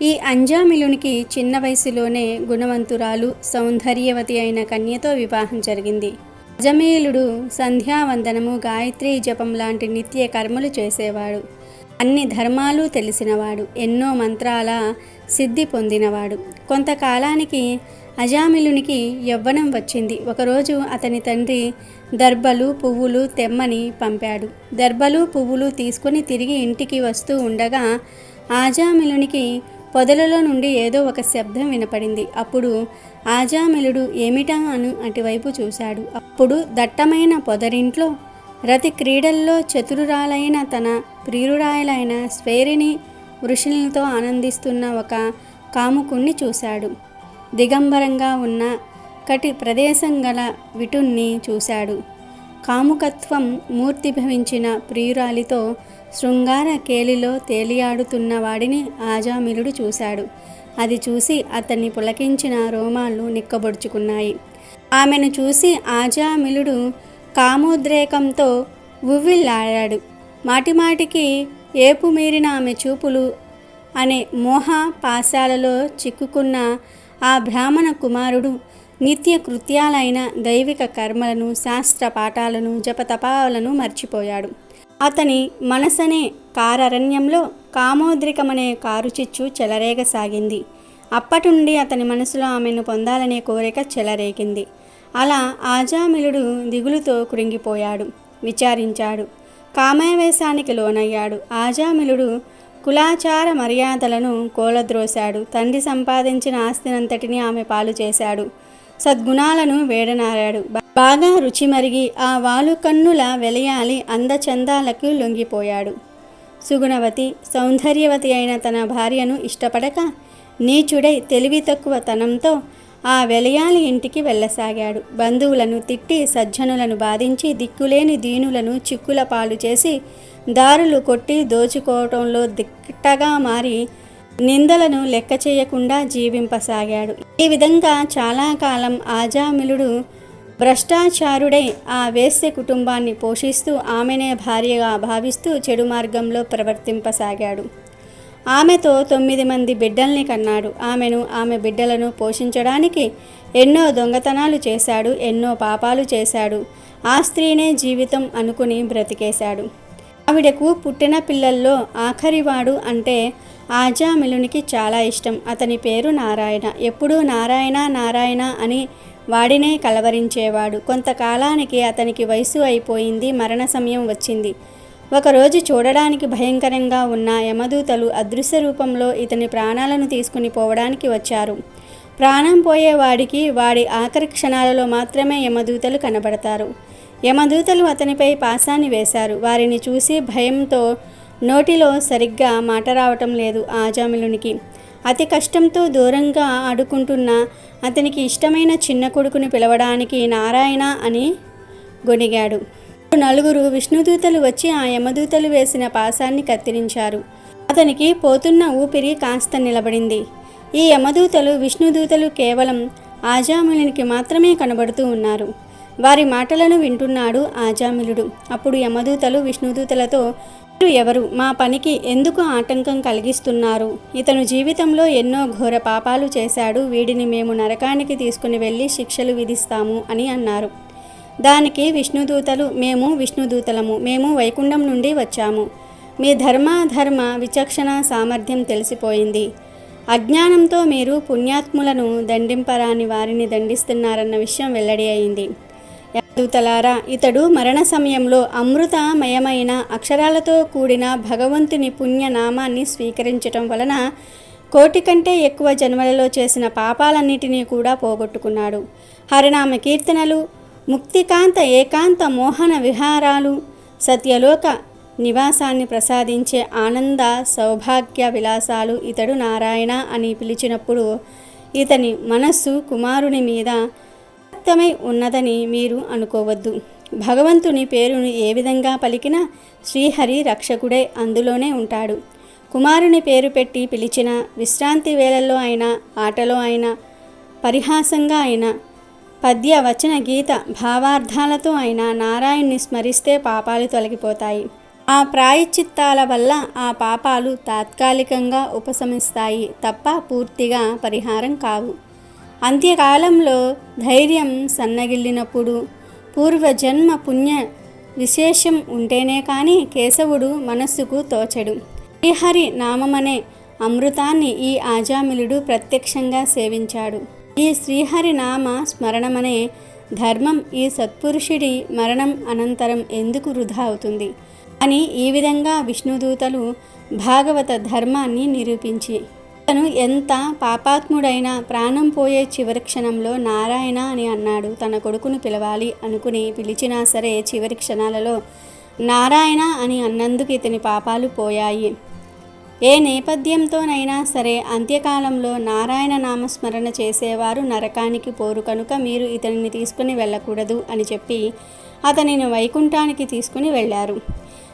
ఈ అంజామిలునికి చిన్న వయసులోనే గుణవంతురాలు, సౌందర్యవతి అయిన కన్యతో వివాహం జరిగింది. అజమీలుడు సంధ్యావందనము, గాయత్రీ జపం లాంటి నిత్య కర్మలు చేసేవాడు. అన్ని ధర్మాలు తెలిసినవాడు, ఎన్నో మంత్రాల సిద్ధి పొందినవాడు. కొంతకాలానికి అజామిలునికి యవ్వనం వచ్చింది. ఒకరోజు అతని తండ్రి దర్భలు, పువ్వులు తెమ్మని పంపాడు. దర్భలు, పువ్వులు తీసుకుని తిరిగి ఇంటికి వస్తూ ఉండగా ఆజామిలునికి పొదలలో నుండి ఏదో ఒక శబ్దం వినపడింది. అప్పుడు ఆజామిలుడు ఏమిటా అని అటువైపు చూశాడు. అప్పుడు దట్టమైన పొదరింట్లో రతి క్రీడల్లో చతురురాలైన తన ప్రియురాలైన స్వేరిని వృషులతో ఆనందిస్తున్న ఒక కాముకుణ్ణి చూశాడు. దిగంబరంగా ఉన్న కటి ప్రదేశం గల విటుణ్ణి చూశాడు. కాముకత్వం మూర్తిభవించిన ప్రియురాలితో శృంగార కేలిలో తేలియాడుతున్న వాడిని ఆజామిలుడు చూశాడు. అది చూసి అతన్ని పులకించిన రోమాలు నిక్కబొడుచుకున్నాయి. ఆమెను చూసి ఆజామిలుడు కామోద్రేకంతో ఉవ్విళ్ళాడాడు. మాటిమాటికి ఏపు మీరిన ఆమె చూపులు అనే మోహ పాశాలలో చిక్కుకున్న ఆ బ్రాహ్మణ కుమారుడు నిత్య కృత్యాలైన దైవిక కర్మలను, శాస్త్ర పాఠాలను, జపతపాలను మర్చిపోయాడు. అతని మనసనే కారరణ్యంలో కామోద్రికమనే కారుచిచ్చు చెలరేగసాగింది. అప్పటి నుండి అతని మనసులో ఆమెను పొందాలనే కోరిక చెలరేగింది. అలా ఆజామిలుడు దిగులుతో కృంగిపోయాడు, విచారించాడు, కామావేశానికి లోనయ్యాడు. ఆజామిలుడు కులాచార మర్యాదలను కోలద్రోశాడు. తండ్రి సంపాదించిన ఆస్తినంతటినీ ఆమె పాలు చేశాడు. సద్గుణాలను వేడనారాడు. బాగా రుచి మరిగి ఆ వాలు కన్నుల వెలయాలి అందచందాలకు లొంగిపోయాడు. సుగుణవతి, సౌందర్యవతి అయిన తన భార్యను ఇష్టపడక నీచుడై తెలివి తక్కువ తనంతో ఆ వెలయాలి ఇంటికి వెళ్ళసాగాడు. బంధువులను తిట్టి, సజ్జనులను బాధించి, దిక్కులేని దీనులను చిక్కుల పాలు చేసి, దారులు కొట్టి దోచుకోవటంలో దిట్టగా మారి నిందలను లెక్క చేయకుండా జీవింపసాగాడు. ఈ విధంగా చాలా కాలం ఆజామిలుడు భ్రష్టాచారుడై ఆ వేశ్య కుటుంబాన్ని పోషిస్తూ ఆమెనే భార్యగా భావిస్తూ చెడు మార్గంలో ప్రవర్తింపసాగాడు. ఆమెతో 9 మంది బిడ్డల్ని కన్నాడు. ఆమె బిడ్డలను పోషించడానికి ఎన్నో దొంగతనాలు చేశాడు, ఎన్నో పాపాలు చేశాడు. ఆ స్త్రీనే జీవితం అనుకుని బ్రతికేశాడు. ఆవిడకు పుట్టిన పిల్లల్లో ఆఖరివాడు అంటే ఆజామిలునికి చాలా ఇష్టం. అతని పేరు నారాయణ. ఎప్పుడూ నారాయణ నారాయణ అని వాడినే కలవరించేవాడు. కొంతకాలానికి అతనికి వయసు అయిపోయింది, మరణ సమయం వచ్చింది. ఒకరోజు చూడడానికి భయంకరంగా ఉన్న యమదూతలు అదృశ్య రూపంలో ఇతని ప్రాణాలను తీసుకుని పోవడానికి వచ్చారు. ప్రాణం పోయేవాడికి వాడి ఆఖరి క్షణాలలో మాత్రమే యమదూతలు కనబడతారు. యమదూతలు అతనిపై పాశాన్ని వేశారు. వారిని చూసి భయంతో నోటిలో సరిగ్గా మాట రావటం లేదు ఆజామిలునికి. అతి కష్టంతో దూరంగా ఆడుకుంటున్న అతనికి ఇష్టమైన చిన్న కొడుకుని పిలవడానికి నారాయణ అని గొణిగాడు. 4 విష్ణుదూతలు వచ్చి ఆ యమదూతలు వేసిన పాశాన్ని కత్తిరించారు. అతనికి పోతున్న ఊపిరి కాస్త నిలబడింది. ఈ యమదూతలు, విష్ణుదూతలు కేవలం ఆజామిలునికి మాత్రమే కనబడుతూ ఉన్నారు. వారి మాటలను వింటున్నాడు ఆజామిలుడు. అప్పుడు యమదూతలు విష్ణుదూతలతో, మీరు ఎవరు? మా పనికి ఎందుకు ఆటంకం కలిగిస్తున్నారు? ఇతను జీవితంలో ఎన్నో ఘోర పాపాలు చేశాడు. వీడిని మేము నరకానికి తీసుకుని వెళ్ళి శిక్షలు విధిస్తాము అని అన్నారు. దానికి విష్ణుదూతలు, మేము విష్ణుదూతలము, మేము వైకుంఠం నుండి వచ్చాము. మీ ధర్మ విచక్షణ సామర్థ్యం తెలిసిపోయింది. అజ్ఞానంతో మీరు పుణ్యాత్ములను దండింపరాని వారిని దండిస్తున్నారన్న విషయం వెల్లడి అయింది. దూతలారా, ఇతడు మరణ సమయంలో అమృతమయమైన అక్షరాలతో కూడిన భగవంతుని పుణ్యనామాన్ని స్వీకరించటం వలన 1,000,000 కంటే ఎక్కువ జన్మలలో చేసిన పాపాలన్నిటినీ కూడా పోగొట్టుకున్నాడు. హరినామ కీర్తనలు, ముక్తికాంత ఏకాంత మోహన విహారాలు, సత్యలోక నివాసాన్ని ప్రసాదించే ఆనంద సౌభాగ్య విలాసాలు ఇతడు నారాయణ అని పిలిచినప్పుడు ఇతని మనస్సు కుమారుని మీద అవ్యక్తమై ఉన్నదని మీరు అనుకోవద్దు. భగవంతుని పేరును ఏ విధంగా పలికినా శ్రీహరి రక్షకుడే అందులోనే ఉంటాడు. కుమారుని పేరు పెట్టి పిలిచిన విశ్రాంతి వేళల్లో అయినా, ఆటలో అయినా, పరిహాసంగా అయినా, పద్య వచన గీత భావార్థాలతో అయినా నారాయణ్ణి స్మరిస్తే పాపాలు తొలగిపోతాయి. ఆ ప్రాయశ్చిత్తాల వల్ల ఆ పాపాలు తాత్కాలికంగా ఉపశమిస్తాయి తప్ప పూర్తిగా పరిహారం కావు. అంత్యకాలంలో ధైర్యం సన్నగిల్లినప్పుడు పూర్వజన్మ పుణ్య విశేషం ఉంటేనే కానీ కేశవుడు మనస్సుకు తోచడు. శ్రీహరి నామమనే అమృతాన్ని ఈ ఆజామిలుడు ప్రత్యక్షంగా సేవించాడు. ఈ శ్రీహరి నామ స్మరణమనే ధర్మం ఈ సత్పురుషుడి మరణం అనంతరం ఎందుకు వృధా అవుతుంది అని ఈ విధంగా విష్ణుదూతలు భాగవత ధర్మాన్ని నిరూపించి, తను ఎంత పాపాత్ముడైనా ప్రాణం పోయే చివరి క్షణంలో నారాయణ అని అన్నాడు. తన కొడుకును పిలవాలి అనుకుని పిలిచినా సరే చివరి క్షణాలలో నారాయణ అని అన్నందుకు ఇతని పాపాలు పోయాయి. ఏ నేపథ్యంతోనైనా సరే అంత్యకాలంలో నారాయణ నామస్మరణ చేసేవారు నరకానికి పోరు కనుక మీరు ఇతనిని తీసుకుని వెళ్ళకూడదు అని చెప్పి అతనిని వైకుంఠానికి తీసుకుని వెళ్ళారు.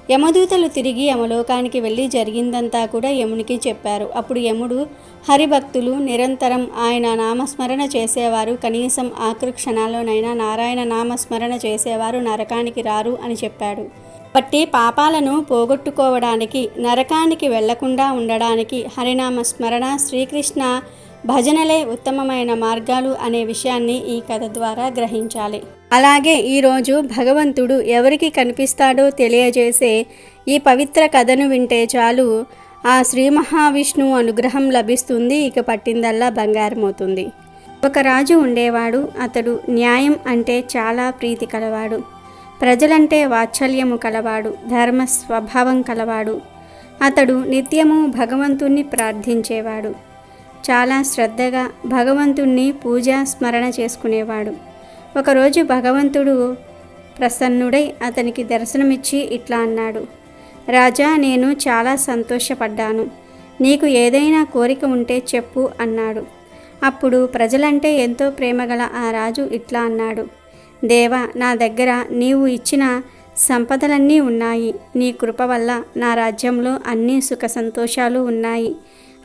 యమదూతలు తిరిగి యమలోకానికి వెళ్ళి జరిగిందంతా కూడా యమునికి చెప్పారు. అప్పుడు యముడు హరిభక్తులు నిరంతరం ఆయన నామస్మరణ చేసేవారు కనీసం ఆఖరి క్షణాల్లోనైనా నారాయణ నామస్మరణ చేసేవారు నరకానికి రారు అని చెప్పాడు. బట్టి పాపాలను పోగొట్టుకోవడానికి, నరకానికి వెళ్లకుండా ఉండడానికి హరినామ స్మరణ, శ్రీకృష్ణ భజనలే ఉత్తమమైన మార్గాలు అనే విషయాన్ని ఈ కథ ద్వారా గ్రహించాలి. అలాగే ఈరోజు భగవంతుడు ఎవరికి కనిపిస్తాడో తెలియజేసే ఈ పవిత్ర కథను వింటే చాలు ఆ శ్రీ మహావిష్ణువు అనుగ్రహం లభిస్తుంది. ఇక పట్టిందల్లా బంగారం అవుతుంది. ఒక రాజు ఉండేవాడు. అతడు న్యాయం అంటే చాలా ప్రీతి కలవాడు. ప్రజలంటే వాత్సల్యము కలవాడు. ధర్మ స్వభావం కలవాడు. అతడు నిత్యము భగవంతుణ్ణి ప్రార్థించేవాడు. చాలా శ్రద్ధగా భగవంతుణ్ణి పూజా స్మరణ చేసుకునేవాడు. ఒకరోజు భగవంతుడు ప్రసన్నుడై అతనికి దర్శనమిచ్చి ఇట్లా అన్నాడు: రాజా, నేను చాలా సంతోషపడ్డాను. నీకు ఏదైనా కోరిక ఉంటే చెప్పు అన్నాడు. అప్పుడు ప్రజలంటే ఎంతో ప్రేమగల ఆ రాజు ఇట్లా అన్నాడు: దేవా, నా దగ్గర నీవు ఇచ్చిన సంపదలన్నీ ఉన్నాయి. నీ కృప వల్ల నా రాజ్యంలో అన్ని సుఖ సంతోషాలు ఉన్నాయి.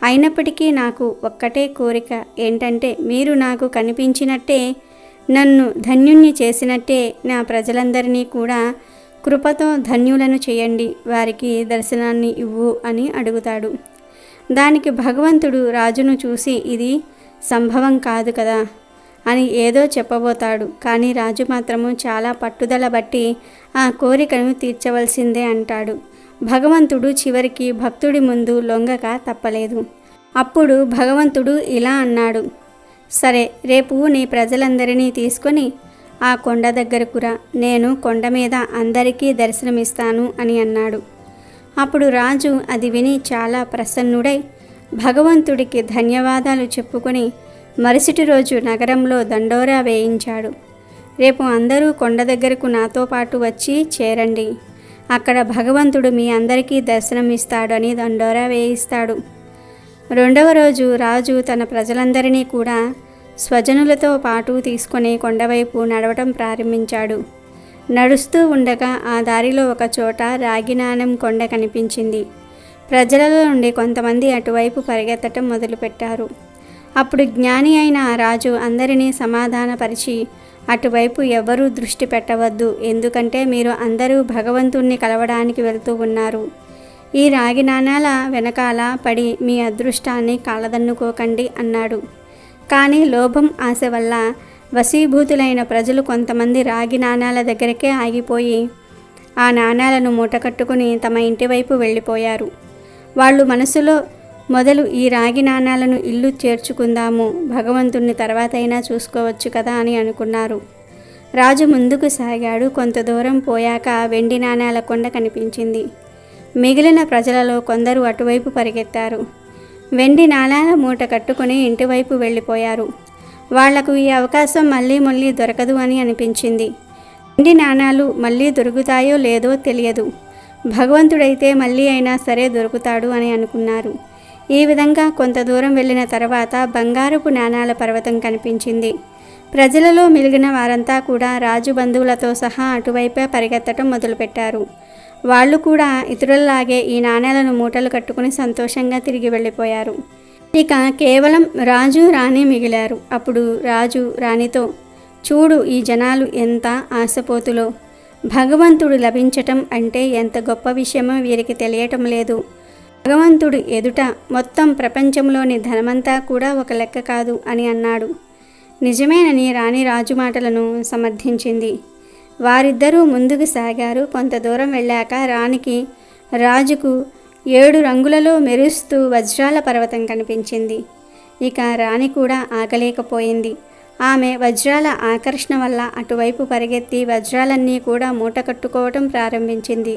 అయినప్పటికీ నాకు ఒక్కటే కోరిక ఏంటంటే, మీరు నాకు కనిపించినట్టే, నన్ను ధన్యుణ్ణి చేసినట్టే నా ప్రజలందరినీ కూడా కృపతో ధన్యులను చేయండి. వారికి దర్శనాన్ని ఇవ్వు అని అడుగుతాడు. దానికి భగవంతుడు రాజును చూసి ఇది సంభవం కాదు కదా అని ఏదో చెప్పబోతాడు. కానీ రాజు మాత్రము చాలా పట్టుదల బట్టి ఆ కోరికను తీర్చవలసిందే అంటాడు. భగవంతుడు చివరికి భక్తుడి ముందు లొంగక తప్పలేదు. అప్పుడు భగవంతుడు ఇలా అన్నాడు: సరే, రేపు నీ ప్రజలందరినీ తీసుకొని ఆ కొండ దగ్గరకు రా. నేను కొండ మీద అందరికీ దర్శనమిస్తాను అని అన్నాడు. అప్పుడు రాజు అది విని చాలా ప్రసన్నుడై భగవంతుడికి ధన్యవాదాలు చెప్పుకొని మరుసటి రోజు నగరంలో దండోరా వేయించాడు. రేపు అందరూ కొండ దగ్గరకు నాతో పాటు వచ్చి చేరండి. అక్కడ భగవంతుడు మీ అందరికీ దర్శనం ఇస్తాడు అని దండోరా వేయిస్తాడు. రెండవ రోజు రాజు తన ప్రజలందరినీ కూడా స్వజనులతో పాటు తీసుకొని కొండవైపు నడవటం ప్రారంభించాడు. నడుస్తూ ఉండగా ఆ దారిలో ఒక చోట రాగి నాణెం కొండ కనిపించింది. ప్రజలలో నుండి కొంతమంది అటువైపు పరిగెత్తటం మొదలుపెట్టారు. అప్పుడు జ్ఞాని అయిన ఆ రాజు అందరినీ సమాధానపరిచి, అటువైపు ఎవరూ దృష్టి పెట్టవద్దు, ఎందుకంటే మీరు అందరూ భగవంతుణ్ణి కలవడానికి వెళ్తూ ఉన్నారు. ఈ రాగి నాణాల వెనకాల పడి మీ అదృష్టాన్ని కాలదన్నుకోకండి అన్నాడు. కానీ లోభం, ఆశ వల్ల వశీభూతులైన ప్రజలు కొంతమంది రాగి నాణాల దగ్గరకే ఆగిపోయి ఆ నాణాలను మూటకట్టుకుని తమ ఇంటి వైపు వెళ్ళిపోయారు. వాళ్ళు మనసులో మొదలు ఈ రాగి నాణాలను ఇల్లు చేర్చుకుందాము, భగవంతుణ్ణి తర్వాతైనా చూసుకోవచ్చు కదా అని అనుకున్నారు. రాజు ముందుకు సాగాడు. కొంత దూరం పోయాక వెండి నాణాల కొండ కనిపించింది. మిగిలిన ప్రజలలో కొందరు అటువైపు పరిగెత్తారు. వెండి నాణాల మూట కట్టుకుని ఇంటివైపు వెళ్ళిపోయారు. వాళ్లకు ఈ అవకాశం మళ్ళీ దొరకదు అని అనిపించింది. వెండి నాణాలు మళ్ళీ దొరుకుతాయో లేదో తెలియదు, భగవంతుడైతే మళ్ళీ అయినా సరే దొరుకుతాడు అని అనుకున్నారు. ఈ విధంగా కొంత దూరం వెళ్ళిన తర్వాత బంగారపు నాణాల పర్వతం కనిపించింది. ప్రజలలో మెలిగిన వారంతా కూడా రాజు బంధువులతో సహా అటువైపే పరిగెత్తడం మొదలుపెట్టారు. వాళ్ళు కూడా ఇతరులలాగే ఈ నాణేలను మూటలు కట్టుకుని సంతోషంగా తిరిగి వెళ్ళిపోయారు. ఇక కేవలం రాజు రాణి మిగిలారు. అప్పుడు రాజు రాణితో, చూడు, ఈ జనాలు ఎంత ఆశపోతులో. భగవంతుడు లభించటం అంటే ఎంత గొప్ప విషయమో వీరికి తెలియటం లేదు. భగవంతుడు ఎదుట మొత్తం ప్రపంచంలోని ధనమంతా కూడా ఒక లెక్క కాదు అని అన్నాడు. నిజమేనని రాణి రాజు మాటలను సమర్థించింది. వారిద్దరూ ముందుకు సాగారు. కొంత దూరం వెళ్ళాక రాణికి రాజుకు 7 రంగులలో మెరుస్తూ వజ్రాల పర్వతం కనిపించింది. ఇక రాణి కూడా ఆగలేకపోయింది. ఆమె వజ్రాల ఆకర్షణ వల్ల అటువైపు పరిగెత్తి వజ్రాలన్నీ కూడా మూట కట్టుకోవటం ప్రారంభించింది.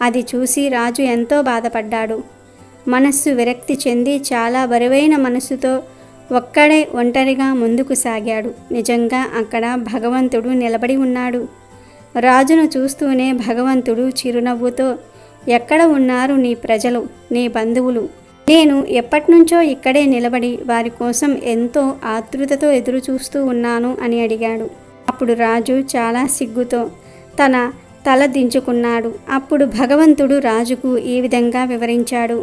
అది చూసి రాజు ఎంతో బాధపడ్డాడు. మనస్సు విరక్తి చెంది చాలా బరువైన మనస్సుతో ఒక్కడే ఒంటరిగా ముందుకు సాగాడు. నిజంగా అక్కడ భగవంతుడు నిలబడి ఉన్నాడు. రాజును చూస్తూనే భగవంతుడు చిరునవ్వుతో, ఎక్కడ ఉన్నారు నీ ప్రజలు, నీ బంధువులు? నేను ఎప్పటినుంచో ఇక్కడే నిలబడి వారి కోసం ఎంతో ఆతృతతో ఎదురు చూస్తూ ఉన్నాను అని అడిగాడు. అప్పుడు రాజు చాలా సిగ్గుతో తన తల దించుకున్నాడు. అప్పుడు భగవంతుడు రాజుకు ఈ విధంగా వివరించాడు.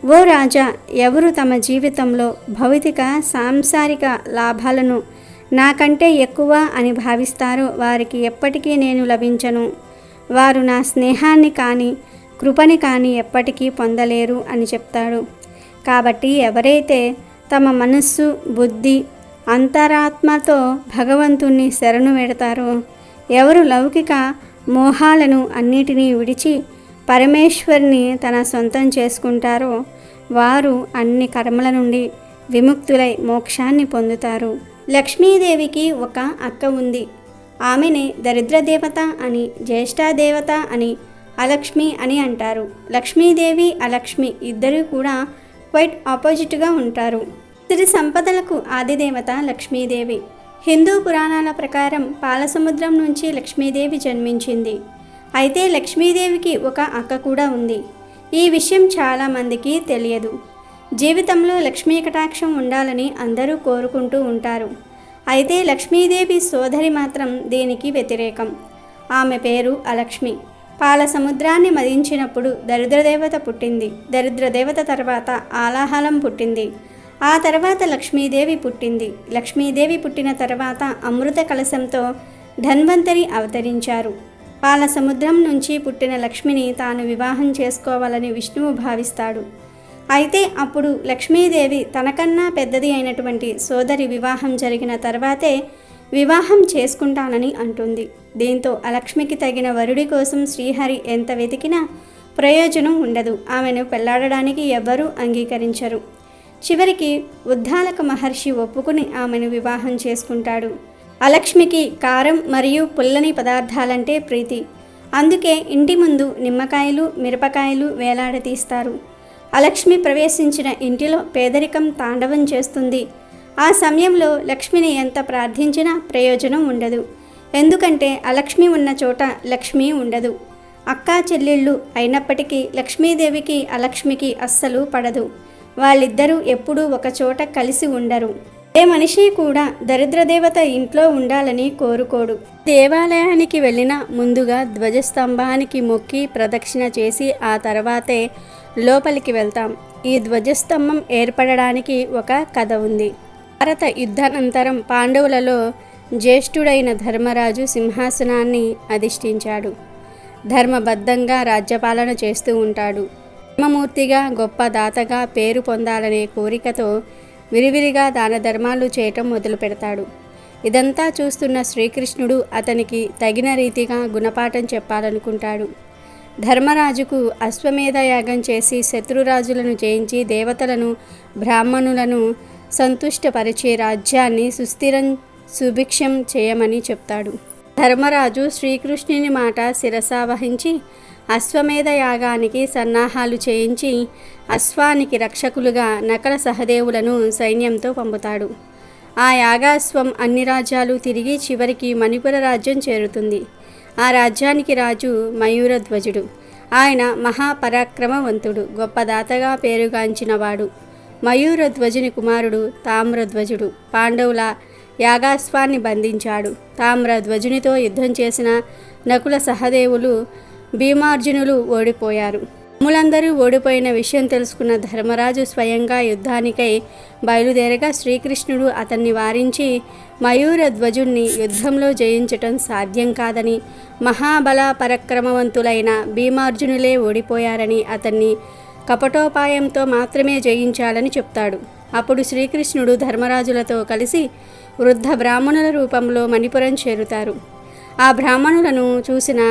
ఓ రాజా, ఎవరు తమ జీవితంలో భౌతిక సాంసారిక లాభాలను నాకంటే ఎక్కువ అని భావిస్తారో వారికి ఎప్పటికీ నేను లభించను. వారు నా స్నేహాన్ని కానీ కృపని కానీ ఎప్పటికీ పొందలేరు అని చెప్తాడు. కాబట్టి ఎవరైతే తమ మనస్సు, బుద్ధి, అంతరాత్మతో భగవంతుణ్ణి శరణు వేడతారో, ఎవరు లౌకిక మోహాలను అన్నిటినీ విడిచి పరమేశ్వరుని తన సొంతం చేసుకుంటారో వారు అన్ని కర్మల నుండి విముక్తులై మోక్షాన్ని పొందుతారు. లక్ష్మీదేవికి ఒక అక్క ఉంది. ఆమెని దరిద్ర దేవత అని, జ్యేష్ఠాదేవత అని, అలక్ష్మి అని అంటారు. లక్ష్మీదేవి, అలక్ష్మి ఇద్దరూ కూడా క్వైట్ ఆపోజిట్గా ఉంటారు. సిరి సంపదలకు ఆదిదేవత లక్ష్మీదేవి. హిందూ పురాణాల ప్రకారం పాలసముద్రం నుంచి లక్ష్మీదేవి జన్మించింది. అయితే లక్ష్మీదేవికి ఒక అక్క కూడా ఉంది. ఈ విషయం చాలామందికి తెలియదు. జీవితంలో లక్ష్మీ కటాక్షం ఉండాలని అందరూ కోరుకుంటూ ఉంటారు. అయితే లక్ష్మీదేవి సోదరి మాత్రం దీనికి వ్యతిరేకం. ఆమె పేరు అలక్ష్మి. పాల సముద్రాన్ని మదించినప్పుడు దరిద్రదేవత పుట్టింది. దరిద్రదేవత తర్వాత ఆలాహలం పుట్టింది. ఆ తర్వాత లక్ష్మీదేవి పుట్టింది. లక్ష్మీదేవి పుట్టిన తర్వాత అమృత కలశంతో ధన్వంతరి అవతరించారు. పాల సముద్రం నుంచి పుట్టిన లక్ష్మిని తాను వివాహం చేసుకోవాలని విష్ణువు భావిస్తాడు. అయితే అప్పుడు లక్ష్మీదేవి తనకన్నా పెద్దది అయినటువంటి సోదరి వివాహం జరిగిన తర్వాతే వివాహం చేసుకుంటానని అంటుంది. దీంతో అలక్ష్మికి తగిన వరుడి కోసం శ్రీహరి ఎంత వెతికినా ప్రయోజనం ఉండదు. ఆమెను పెళ్లాడడానికి ఎవ్వరూ అంగీకరించరు. చివరికి ఉద్దాలక మహర్షి ఒప్పుకుని ఆమెను వివాహం చేసుకుంటాడు. అలక్ష్మికి కారం మరియు పుల్లని పదార్థాలంటే ప్రీతి. అందుకే ఇంటి ముందు నిమ్మకాయలు, మిరపకాయలు వేలాడతీస్తారు. అలక్ష్మి ప్రవేశించిన ఇంటిలో పేదరికం తాండవం చేస్తుంది. ఆ సమయంలో లక్ష్మిని ఎంత ప్రార్థించినా ప్రయోజనం ఉండదు. ఎందుకంటే అలక్ష్మి ఉన్న చోట లక్ష్మి ఉండదు. అక్కా చెల్లెళ్ళు అయినప్పటికీ లక్ష్మీదేవికి అలక్ష్మికి అస్సలు పడదు. వాళ్ళిద్దరూ ఎప్పుడూ ఒక చోట కలిసి ఉండరు. ఏ మనిషి కూడా దరిద్రదేవత ఇంట్లో ఉండాలని కోరుకోడు. దేవాలయానికి వెళ్ళిన ముందుగా ధ్వజస్తంభానికి మొక్కి ప్రదక్షిణ చేసి ఆ తర్వాతే లోపలికి వెళ్తాం. ఈ ధ్వజస్తంభం ఏర్పడడానికి ఒక కథ ఉంది. భారత యుద్ధానంతరం పాండవులలో జ్యేష్ఠుడైన ధర్మరాజు సింహాసనాన్ని అధిష్ఠించాడు. ధర్మబద్ధంగా రాజ్యపాలన చేస్తూ ఉంటాడు. ధర్మమూర్తిగా, గొప్ప దాతగా పేరు పొందాలనే కోరికతో విరివిరిగా దాన ధర్మాలు చేయటం మొదలు పెడతాడు. ఇదంతా చూస్తున్న శ్రీకృష్ణుడు అతనికి తగిన రీతిగా గుణపాఠం చెప్పాలనుకుంటాడు. ధర్మరాజుకు అశ్వమేధ యాగం చేసి శత్రురాజులను జయించి దేవతలను, బ్రాహ్మణులను సంతుష్టపరిచే రాజ్యాన్ని సుస్థిరం, సుభిక్షం చేయమని చెప్తాడు. ధర్మరాజు శ్రీకృష్ణుని మాట శిరసావహించి అశ్వమేధ యాగానికి సన్నాహాలు చేయించి అశ్వానికి రక్షకులుగా నకల సహదేవులను సైన్యంతో పంపుతాడు. ఆ యాగాశ్వం అన్ని రాజ్యాలు తిరిగి చివరికి మణిపుర రాజ్యం చేరుతుంది. ఆ రాజ్యానికి రాజు మయూరధ్వజుడు. ఆయన మహాపరాక్రమవంతుడు, గొప్ప దాతగా పేరుగాంచినవాడు. మయూరధ్వజుని కుమారుడు తామ్రధ్వజుడు. పాండవుల యాగాశ్వాన్ని బంధించాడు. తామ్రధ్వజునితో యుద్ధం చేసిన నకుల సహదేవులు భీమార్జునులు ఓడిపోయారు. రాములందరూ ఓడిపోయిన విషయం తెలుసుకున్న ధర్మరాజు స్వయంగా యుద్ధానికై బయలుదేరగా శ్రీకృష్ణుడు అతన్ని వారించి మయూరధ్వజుణ్ణి యుద్ధంలో జయించటం సాధ్యం కాదని, మహాబల పరక్రమవంతులైన భీమార్జునులే ఓడిపోయారని, అతన్ని కపటోపాయంతో మాత్రమే జయించాలని చెప్తాడు. అప్పుడు శ్రీకృష్ణుడు ధర్మరాజులతో కలిసి వృద్ధ బ్రాహ్మణుల రూపంలో మణిపురం చేరుతారు. ఆ బ్రాహ్మణులను చూసిన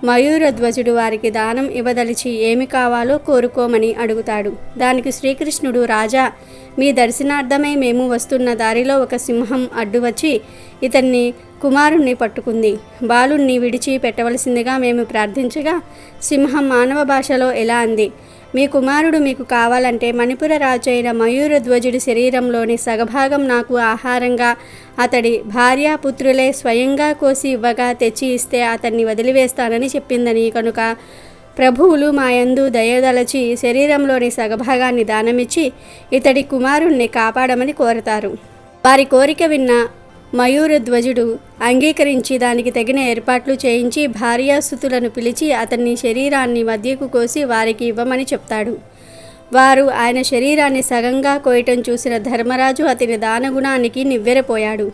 మయూరధ్వజుడు వారికి దానం ఇవ్వదలిచి ఏమి కావాలో కోరుకోమని అడుగుతాడు. దానికి శ్రీకృష్ణుడు, రాజా, మీ దర్శనార్థమై మేము వస్తున్న దారిలో ఒక సింహం అడ్డు వచ్చి ఇతన్ని కుమారుణ్ణి పట్టుకుంది. బాలుణ్ణి విడిచి పెట్టవలసిందిగా మేము ప్రార్థించగా సింహం మానవ భాషలో ఇలా అంది: మీ కుమారుడు మీకు కావాలంటే మణిపుర రాజు అయిన మయూరధ్వజుడి శరీరంలోని సగభాగం నాకు ఆహారంగా అతడి భార్యాపుత్రులే స్వయంగా కోసి ఇవ్వగా తెచ్చి ఇస్తే అతన్ని వదిలివేస్తానని చెప్పిందని, కనుక ప్రభువులు మాయందు దయదలచి శరీరంలోని సగభాగాన్ని దానమిచ్చి ఇతడి కుమారుణ్ణి కాపాడమని కోరతారు. వారి కోరిక విన్న మయూరధ్వజుడు అంగీకరించి దానికి తగిన ఏర్పాట్లు చేయించి భార్యాసుతులను పిలిచి అతన్ని శరీరాన్ని మధ్యకు కోసి వారికి ఇవ్వమని చెప్తాడు. వారు ఆయన శరీరాన్ని సగంగా కోయటం చూసిన ధర్మరాజు అతని దానగుణానికి నివ్వెరపోయాడు.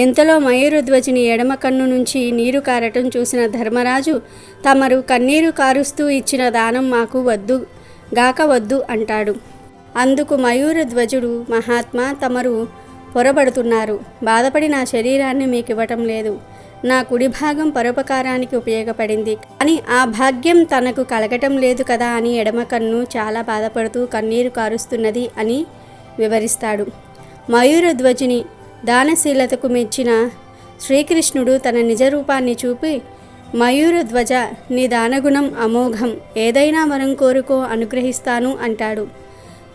ఇంతలో మయూరధ్వజుని ఎడమ కన్ను నుంచి నీరు కారటం చూసిన ధర్మరాజు, తమరు కన్నీరు కారుస్తూ ఇచ్చిన దానం మాకు వద్దు గాక వద్దు అంటాడు. అందుకు మయూరధ్వజుడు, మహాత్మా, తమరు పొరబడుతున్నారు. బాధపడి నా శరీరాన్ని మీకు ఇవ్వటం లేదు. నా కుడి భాగం పరోపకారానికి ఉపయోగపడింది, కానీ ఆ భాగ్యం తనకు కలగటం లేదు కదా అని ఎడమ కన్ను చాలా బాధపడుతూ కన్నీరు కారుస్తున్నది అని వివరిస్తాడు. మయూరధ్వజుని దానశీలతకు మెచ్చిన శ్రీకృష్ణుడు తన నిజ రూపాన్ని చూపి, మయూరధ్వజ, నీ దానగుణం అమోఘం, ఏదైనా వరం కోరుకో అనుగ్రహిస్తాను అంటాడు.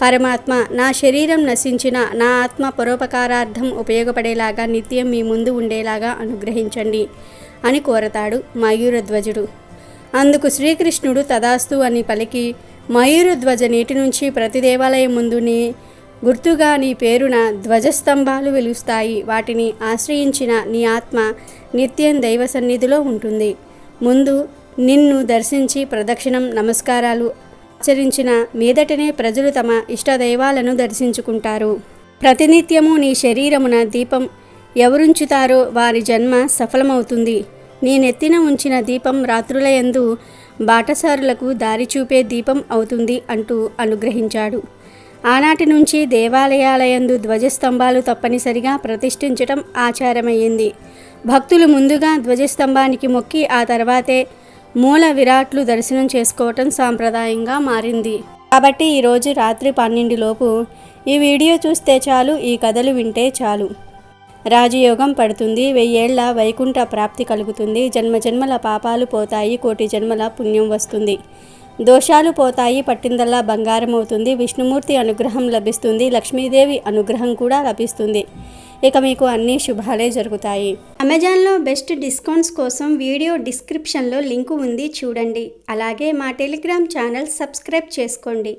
పరమాత్మ, నా శరీరం నశించిన నా ఆత్మ పరోపకారార్థం ఉపయోగపడేలాగా నిత్యం మీ ముందు ఉండేలాగా అనుగ్రహించండి అని కోరతాడు మయూరధ్వజుడు. అందుకు శ్రీకృష్ణుడు తదాస్తు అని పలికి, మయూరధ్వజ, నీటి నుంచి ప్రతి దేవాలయం ముందు నీ గుర్తుగా నీ పేరున ధ్వజస్తంభాలు వెలుస్తాయి. వాటిని ఆశ్రయించిన నీ ఆత్మ నిత్యం దైవ సన్నిధిలో ఉంటుంది. ముందు నిన్ను దర్శించి ప్రదక్షిణం నమస్కారాలు ఆచరించిన మీదటనే ప్రజలు తమ ఇష్టదైవాలను దర్శించుకుంటారు. ప్రతినిత్యము నీ శరీరమున దీపం ఎవరుంచుతారో వారి జన్మ సఫలమవుతుంది. నీ నెత్తిన ఉంచిన దీపం రాత్రులయందు బాటసారులకు దారి చూపే దీపం అవుతుంది అంటూ అనుగ్రహించాడు. ఆనాటి నుంచి దేవాలయాలయందు ధ్వజస్తంభాలు తప్పనిసరిగా ప్రతిష్ఠించటం ఆచారమయ్యింది. భక్తులు ముందుగా ధ్వజస్తంభానికి మొక్కి ఆ తర్వాతే మూల విరాట్లు దర్శనం చేసుకోవటం సాంప్రదాయంగా మారింది. కాబట్టి ఈరోజు రాత్రి 12 లోపు ఈ వీడియో చూస్తే చాలు, ఈ కథలు వింటే చాలు. రాజయోగం పడుతుంది, 1000 ఏళ్ల వైకుంఠ ప్రాప్తి కలుగుతుంది, జన్మజన్మల పాపాలు పోతాయి, కోటి జన్మల పుణ్యం వస్తుంది, దోషాలు పోతాయి, పట్టిందల్లా బంగారం అవుతుంది, విష్ణుమూర్తి అనుగ్రహం లభిస్తుంది, లక్ష్మీదేవి అనుగ్రహం కూడా లభిస్తుంది. ఇక మీకు అన్ని శుభాలే జరుగుతాయి. అమెజాన్లో బెస్ట్ డిస్కౌంట్స్ కోసం వీడియో డిస్క్రిప్షన్లో లింకు ఉంది, చూడండి. అలాగే మా టెలిగ్రామ్ ఛానల్ సబ్స్క్రైబ్ చేసుకోండి.